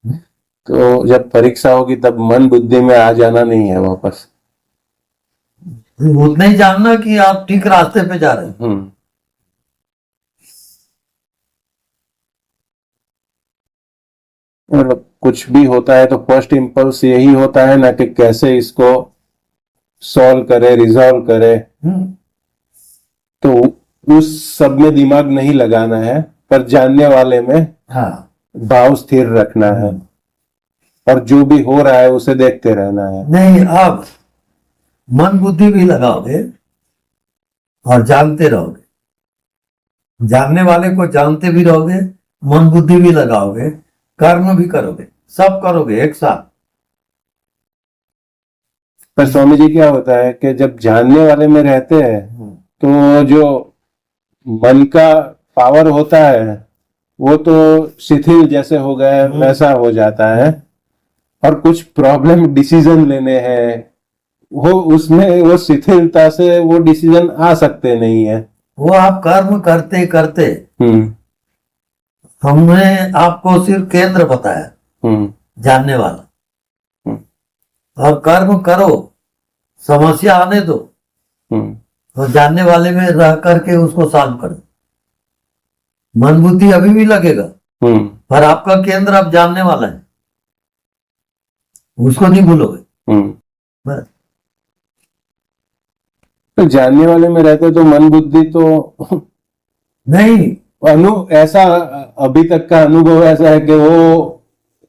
तो जब परीक्षा होगी तब मन बुद्धि में आ जाना नहीं है वापस। उतना ही जानना कि आप ठीक रास्ते पे जा रहे हो। मतलब कुछ भी होता है तो फर्स्ट इम्पल्स यही होता है ना कि कैसे इसको सॉल्व करे, रिजॉल्व करे। तो उस सब में दिमाग नहीं लगाना है, पर जानने वाले में हाँ, भाव स्थिर रखना है, और जो भी हो रहा है उसे देखते रहना है। नहीं, आप मन बुद्धि भी लगाओगे और जानते रहोगे, जानने वाले को जानते भी रहोगे, मन बुद्धि भी लगाओगे, कर्म भी करोगे, सब करोगे एक साथ। पर स्वामी जी क्या होता है कि जब जानने वाले में रहते हैं तो जो मन का पावर होता है वो तो शिथिल जैसे हो गए वैसा हो जाता है, और कुछ प्रॉब्लम डिसीजन लेने हैं वो उसमें वो शिथिलता से वो डिसीजन आ सकते नहीं है। वो आप कर्म करते करते, हमने आपको सिर्फ केंद्र बताया, जानने वाला, और कर्म करो, समस्या आने दो, और जानने वाले में रह करके उसको सॉल्व करो। मन बुद्धि अभी भी लगेगा, पर आपका केंद्र अब जानने वाला है, उसको नहीं भूलोगे। बस। तो जानने वाले में रहते तो मन बुद्धि तो नहीं, ऐसा अभी तक का अनुभव ऐसा है कि वो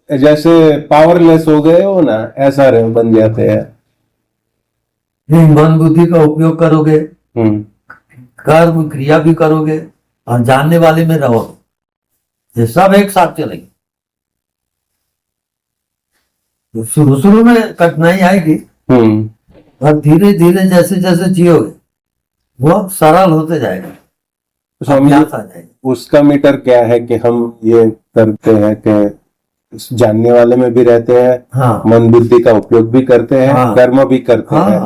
जैसे पावरलेस हो गए हो ना, ऐसा बन जाते हैं। नहीं, मन बुद्धि का उपयोग करोगे, कर्म क्रिया भी करोगे, और जानने वाले में रहोगे, ये सब एक साथ चलेंगे। तो शुरू में कठिनाई आएगी, और धीरे धीरे जैसे जैसे जियोगे वो अब सरल होते जाएगा, अभ्यास आ जाएगा। उसका मीटर क्या है कि हम ये करते हैं कि जानने वाले में भी रहते हैं, हाँ, मन बुद्धि का उपयोग भी करते हैं, हाँ, कर्म भी करते हाँ, हैं,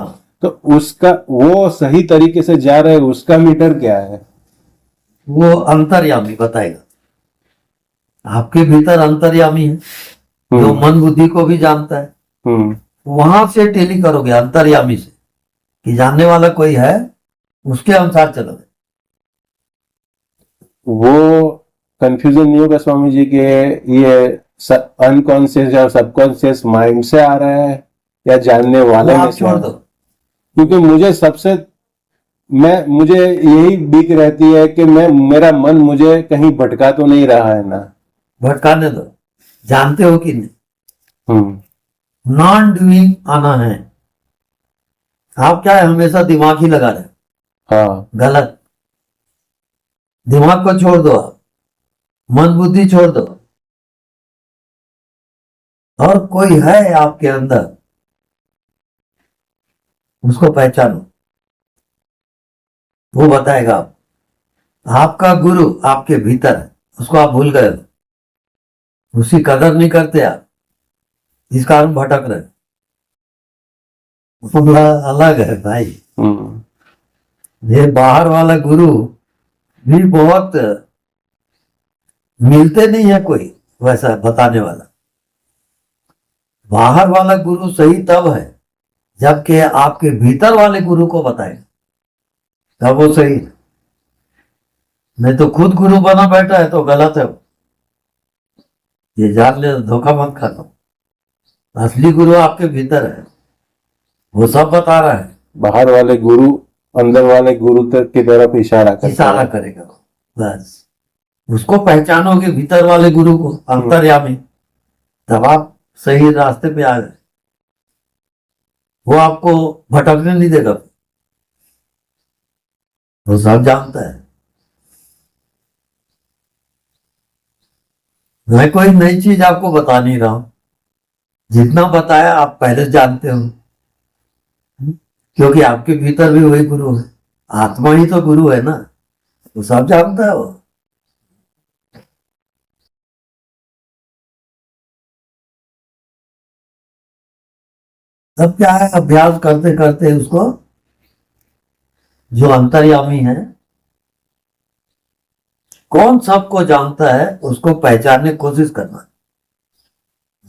तो उसका वो सही तरीके से जा रहे हैं, उसका मीटर क्या है? वो अंतर्यामी बताएगा। आपके भीतर अंतर्यामी है जो मन बुद्धि को भी जानता है, वहां से टेली करोगे अंतर्यामी से कि जानने वाला कोई है, उसके अनुसार चलोगे। वो कंफ्यूजन नहीं होगा स्वामी जी के ये अनकॉन्शियस और सबकॉन्शियस माइंड से आ रहा है या जानने वाले में से? छोड़ दो, क्योंकि मुझे यही बीक रहती है कि मेरा मन मुझे कहीं भटका तो नहीं रहा है ना। भटकाने दो, जानते हो कि नहीं। नॉन डूइंग आना है। आप क्या है, हमेशा दिमाग ही लगा रहे, हाँ, गलत। दिमाग को छोड़ दो, आप मन बुद्धि छोड़ दो, और कोई है आपके अंदर, उसको पहचानो, वो बताएगा। आपका गुरु आपके भीतर है, उसको आप भूल गए, उसकी कदर नहीं करते आप, इस कारण भटक रहे। अलग है भाई। ये बाहर वाला गुरु भी बहुत मिलते नहीं है कोई वैसा बताने वाला। बाहर वाला गुरु सही तब है जबकि आपके भीतर वाले गुरु को बताएगा, तब वो सही है। नहीं तो खुद गुरु बना बैठा है तो गलत है वो। ये जान ले, धोखा मत खाना। असली गुरु आपके भीतर है, वो सब बता रहा है। बाहर वाले गुरु अंदर वाले गुरु तक की तरफ इशारा करेगा, बस। उसको पहचानोगे भीतर वाले गुरु को, अंतर्यामी, तब आप सही रास्ते पे आ गए। वो आपको भटकने नहीं देगा, वो सब जानता है। मैं कोई नई चीज आपको बता नहीं रहा हूं, जितना बताया आप पहले जानते हो, क्योंकि आपके भीतर भी वही गुरु है। आत्मा ही तो गुरु है ना, वो सब जानता है वो। अब क्या है, अभ्यास करते करते उसको, जो अंतर्यामी है, कौन सबको जानता है, उसको पहचानने की कोशिश करना।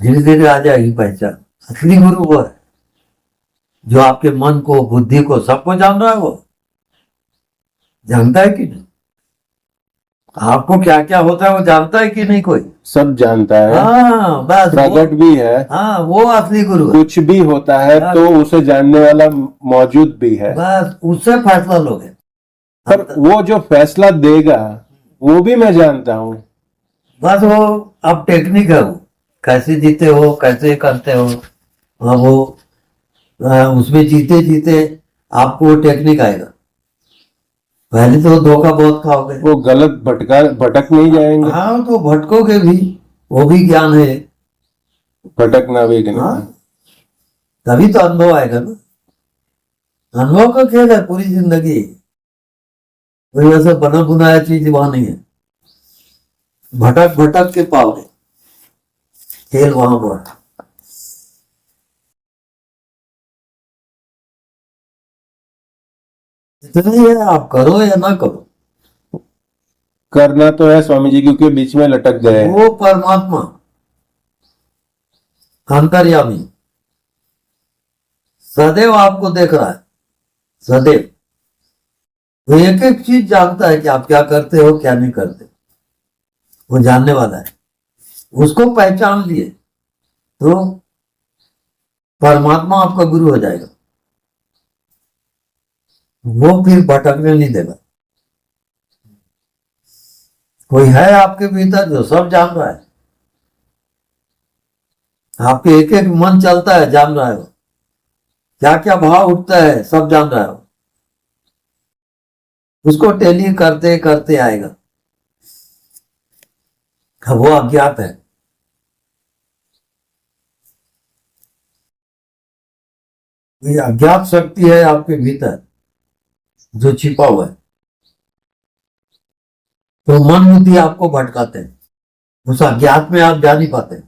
धीरे धीरे आ जाएगी पहचान। असली गुरु वो है जो आपके मन को, बुद्धि को, सबको जान रहा है। वो जानता है कि नहीं? आपको क्या क्या होता है वो जानता है कि नहीं कोई? सब जानता है, हाँ बस प्रकट वो, भी है, हाँ वो असली गुरु है। कुछ भी होता है तो उसे जानने वाला मौजूद भी है। बस उससे फैसला लोगे। पर वो जो फैसला देगा वो भी मैं जानता हूँ। बस वो अब टेक्निक है, वो कैसे जीते हो, कैसे करते हो। हाँ, वो उसमें जीते जीते आपको वो टेक्निक आएगा। पहले तो धोखा बहुत खाओगे। वो गलत भटक नहीं जाएंगे। हाँ तो भटकोगे भी, वो भी ज्ञान है। भटकना भी नहीं। हाँ तभी तो अनुभव आएगा ना। अनुभव का खेल है पूरी जिंदगी, कोई वैसे बना बुनाया चीज वहां नहीं है। भटक भटक के पाओगे, खेल वहां पर। इतना ही है, आप करो या ना करो। करना तो है स्वामी जी, क्योंकि बीच में लटक गए। वो परमात्मा अंतर्यामी सदैव आपको देख रहा है, सदैव। वो एक एक चीज जानता है कि आप क्या करते हो, क्या नहीं करते। वो जानने वाला है। उसको पहचान लिए तो परमात्मा आपका गुरु हो जाएगा। वो फिर भटकने नहीं देगा। कोई है आपके भीतर जो सब जान रहा है। आपके एक एक मन चलता है, जान रहा है वो। क्या क्या भाव उठता है, सब जान रहा है वो। उसको टेली करते करते आएगा। वो अज्ञात है। ये अज्ञात शक्ति है आपके भीतर जो छिपा हुआ है। तो मन बुद्धि आपको भटकाते हैं, उस अज्ञात में आप जा नहीं पाते।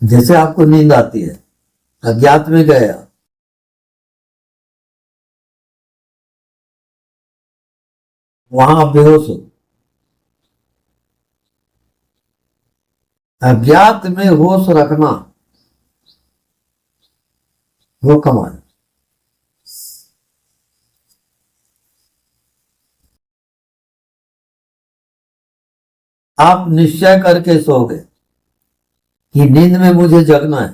जैसे आपको नींद आती है, अज्ञात में गए आप, वहां आप बेहोश हो। अज्ञात में होश रखना वो कमाल है। आप निश्चय करके सोओगे कि नींद में मुझे जगना है,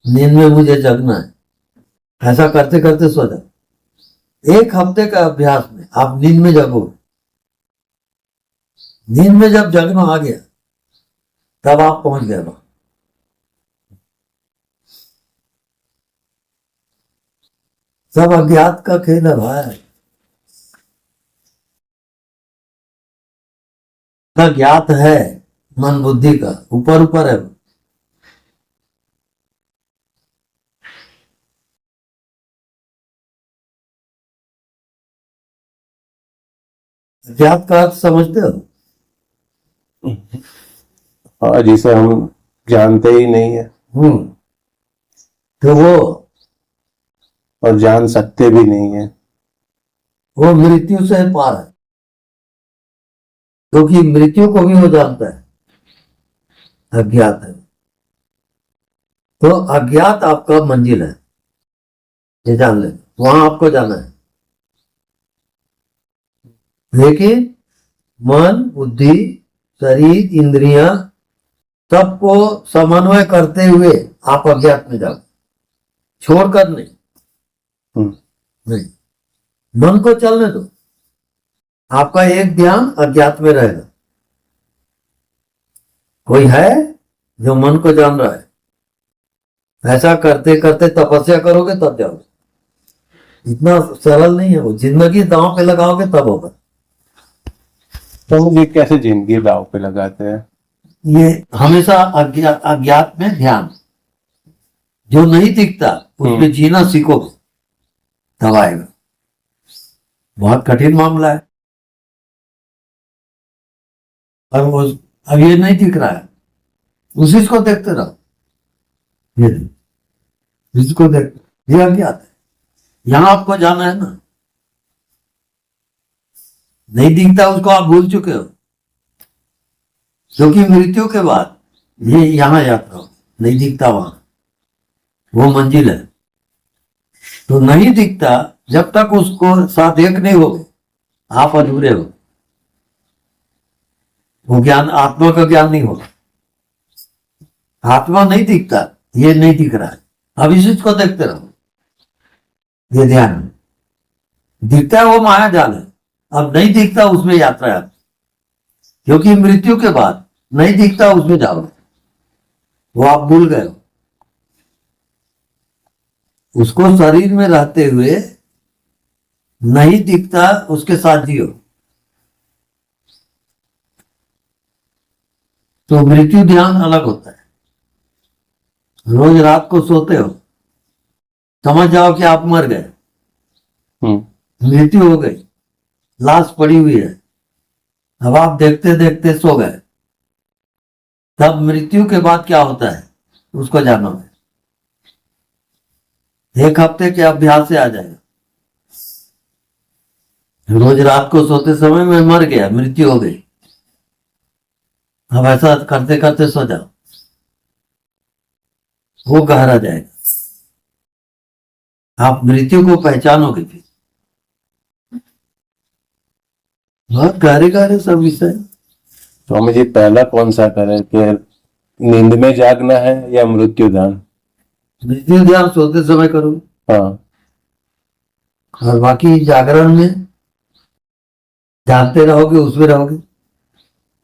नींद में मुझे जगना है। ऐसा करते करते सो जाओ। एक हफ्ते का अभ्यास में आप नींद में जगोगे। नींद में जब जगना आ गया तब आप पहुंच गए वहां। सब अज्ञात का खेल है भाई। ना ज्ञात है मन बुद्धि का, ऊपर ऊपर है। ज्ञात का अर्थ समझते हो? और जिसे हम जानते ही नहीं है तो वो और जान सकते भी नहीं है। वो मृत्यु से पार है, क्योंकि मृत्यु को भी वो जानता है। अज्ञात है तो अज्ञात आपका मंजिल है, ये जान ले। वहां आपको जाना है। लेकिन मन बुद्धि शरीर इंद्रियां सबको समन्वय करते हुए आप अज्ञात में जाओ, छोड़कर नहीं। नहीं, मन को चलने दो। आपका एक ध्यान अज्ञात में रहेगा। कोई है जो मन को जान रहा है। ऐसा करते करते तपस्या करोगे तब जाओगे। इतना सरल नहीं है वो। जिंदगी दांव पे लगाओगे तब होगा। तो ये कैसे जिंदगी दाव पे लगाते हैं? ये हमेशा अज्ञात में ध्यान, जो नहीं दिखता उसमें जीना सीखोगे तब आएगा। बहुत कठिन मामला है। और वो अब ये नहीं दिख रहा है, उसी को देखते रहो। ये इसको देख, ये अज्ञात है। यहां आपको जाना है ना, नहीं दिखता उसको आप भूल चुके हो, क्योंकि मृत्यु के बाद ये यहां यात्रा हो, नहीं दिखता वहां, वो मंजिल है। तो नहीं दिखता जब तक उसको साथ एक नहीं हो, आप अधूरे हो। वो ज्ञान, आत्मा का ज्ञान नहीं होगा। आत्मा नहीं दिखता, ये नहीं दिख रहा है, अब इसी को देखते रहो। ये ध्यान में दिखता है वो माया जाल है, अब नहीं दिखता उसमें यात्रा है। क्योंकि मृत्यु के बाद नहीं दिखता उसमें जाओगे, वो आप भूल गए हो। उसको शरीर में रहते हुए नहीं दिखता, उसके साथ जियो। तो मृत्यु ध्यान अलग होता है। रोज रात को सोते हो, समझ जाओ कि आप मर गए, मृत्यु हो गई, लाश पड़ी हुई है, अब आप देखते देखते सो गए। तब मृत्यु के बाद क्या होता है उसको जानो है। एक हफ्ते के अभ्यास से आ जाएगा। रोज रात को सोते समय मैं मर गया, मृत्यु हो गई, अब ऐसा करते करते सो जाओ, वो गहरा जाएगा। आप मृत्यु को पहचानोगे फिर। बहुत गहरे गहरे सब विषय। तो मुझे पहला कौन सा करें कि नींद में जागना है या मृत्यु ध्यान? मृत्यु ध्यान सोते समय करो, हाँ, और बाकी जागरण में जानते रहोगे, उसमें रहोगे।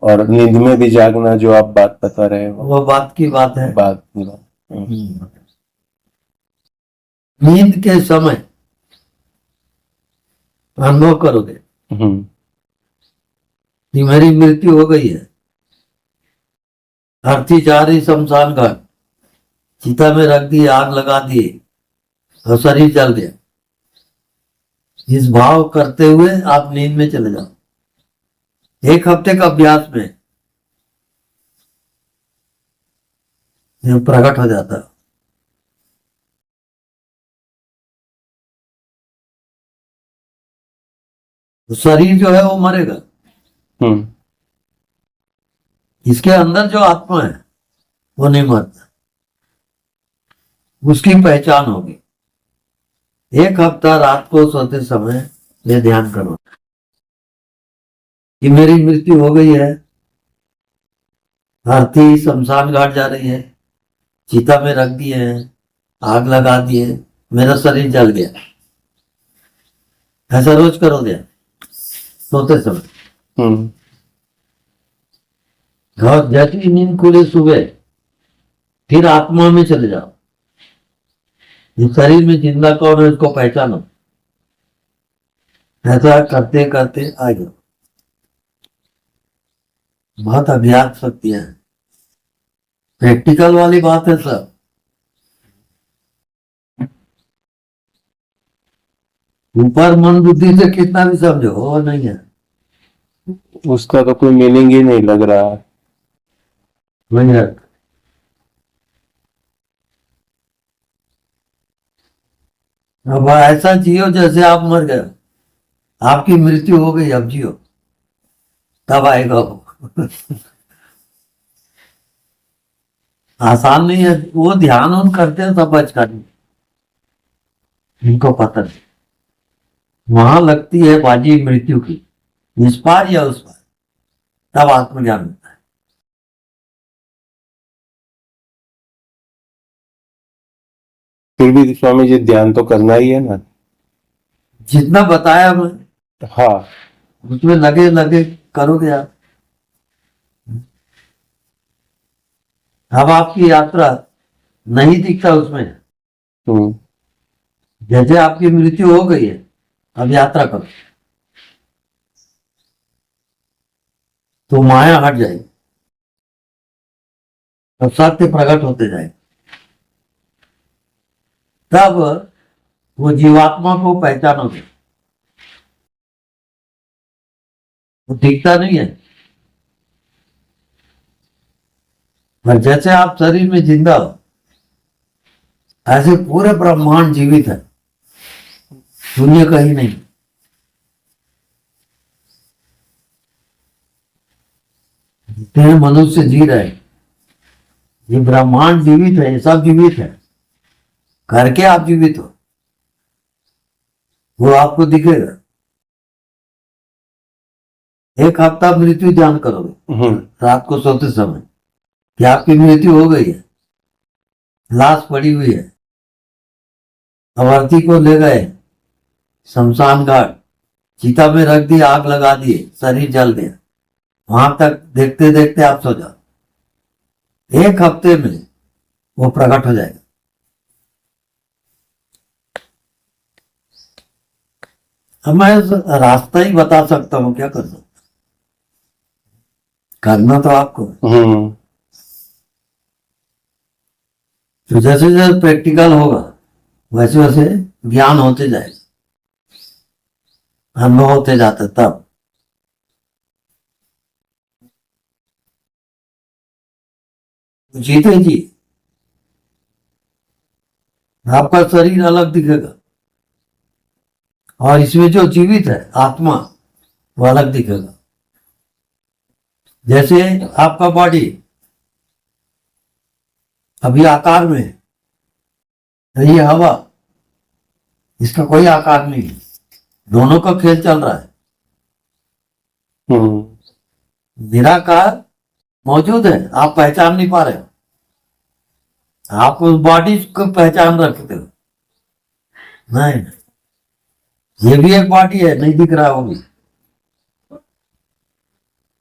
और नींद में भी जागना जो आप बात बता रहे हो, वो बात की बात है। बात की बात। नींद के समय अनुभव करोगे कि मेरी मृत्यु हो गई है, अर्थी जा रही शमशान घाट, चिता में रख दी, आग लगा दी और शरीर जल गया। इस भाव करते हुए आप नींद में चले जाओ। एक हफ्ते का अभ्यास में ये प्रकट हो जाता है। तो शरीर जो है वो मरेगा, इसके अंदर जो आत्मा है वो नहीं मरता, उसकी पहचान होगी। एक हफ्ता रात को सोते समय ये ध्यान करो कि मेरी मृत्यु हो गई है, अर्थी शमशान घाट जा रही है, चिता में रख दिए हैं, आग लगा दिए, मेरा शरीर जल गया। ऐसा रोज करोगे सोते समय। और जैसे ही नींद खुले सुबह, फिर आत्मा में चले जाओ। इस शरीर में जिंदा कौन है उसको पहचानो। ऐसा करते करते आ जाओ। बहुत अभ्यास शक्तियां है, प्रैक्टिकल वाली बात है सब। ऊपर मन बुद्धि से कितना भी समझो, वो नहीं है, उसका तो कोई मीनिंग ही नहीं लग रहा है। वही है। अब ऐसा जियो जैसे आप मर गए, आपकी मृत्यु हो गई, अब जियो, तब आएगा वो। आसान नहीं है। वो ध्यान उन करते हैं सब बचकर, इनको पता नहीं। वहां लगती है बाजी मृत्यु की, इस पार या उस पार, तब आत्मज्ञान होता है। फिर भी स्वामी जी ध्यान तो करना ही है ना। जितना बताया मैं, हाँ, उसमें लगे लगे करोगे आप। अब आपकी यात्रा नहीं दिखता उसमें, जैसे आपकी मृत्यु हो गई है, अब यात्रा करो तो माया हट जाएगी, अब सत्य प्रकट होते जाएगा। तब वो जीवात्मा को पहचानोगे। वो दिखता नहीं है, पर जैसे आप शरीर में जिंदा हो ऐसे पूरे ब्रह्मांड जीवित है, शून्य कहीं नहीं। जितने मनुष्य जी रहे, ये ब्रह्मांड जीवित है, ये सब जीवित है, करके आप जीवित हो, वो आपको दिखेगा। एक हफ्ता मृत्यु ध्यान करोगे रात को सोते समय कि आपकी मृत्यु हो गई है, लाश पड़ी हुई है, अवस्थी को ले गए शमशान घाट, चिता में रख दी, आग लगा दिए, शरीर जल गया, वहां तक देखते देखते आप सो जाओ। एक हफ्ते में वो प्रकट हो जाएगा। अब मैं रास्ता ही बता सकता हूँ, क्या कर सकता, करना तो आपको है। तो जैसे जैसे प्रैक्टिकल होगा वैसे वैसे ज्ञान होते जाएगा, अनुभव होते जाते, तब जीते जी आपका शरीर अलग दिखेगा और इसमें जो जीवित है आत्मा वो अलग दिखेगा। जैसे आपका बॉडी अभी आकार में है, ये हवा, इसका कोई आकार नहीं है, दोनों का खेल चल रहा है। निराकार मौजूद है, आप पहचान नहीं पा रहे हो, आप उस बॉडी को पहचान रखते हो। नहीं, ये भी एक बॉडी है, नहीं दिख रहा वो भी।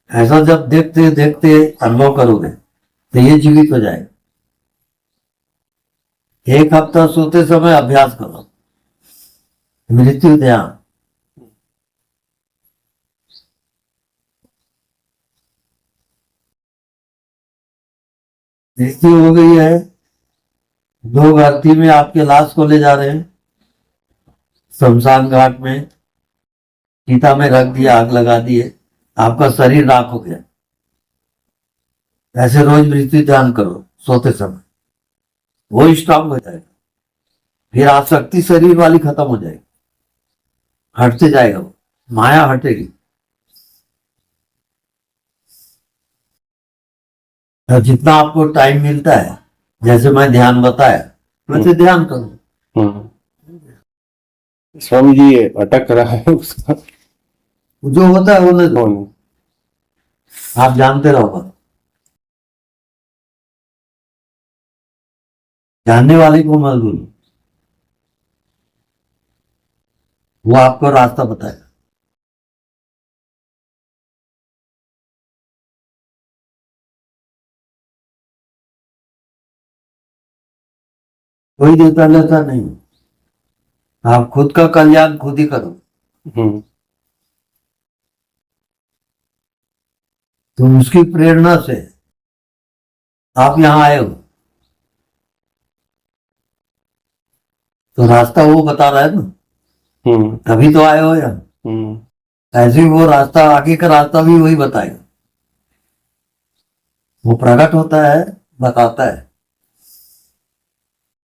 ऐसा जब देखते देखते अनुभव करोगे तो ये जीवित हो जाएगा। एक हफ्ता सोते समय अभ्यास करो, मृत्यु ध्यान। मृत्यु हो गई है, लोग अर्थी में आपके लाश को ले जा रहे हैं, शमशान घाट में चिता में रख दिया, आग लगा दिए, आपका शरीर राख हो गया। ऐसे रोज मृत्यु ध्यान करो सोते समय, वो स्ट्रांग हो जाएगा, फिर आसक्ति शरीर वाली खत्म हो जाएगी, हटते जाएगा, वो माया हटेगी। तो जितना आपको टाइम मिलता है, जैसे मैं ध्यान बताया वैसे ध्यान करो। स्वामी जी ये अटक रहा है उसका, जो होता है होने दो, आप जानते रहो। जानने वाले को मत भूलो, वो आपको रास्ता बताएगा। कोई देता लेता नहीं, आप खुद का कल्याण खुद ही करो। तो उसकी प्रेरणा से आप यहां आए हो, तो रास्ता वो बता रहा है ना, तभी तो आए हो यहाँ। ऐसे ही वो रास्ता, आगे का रास्ता भी वही बताएगा, वो प्रकट होता है, बताता है।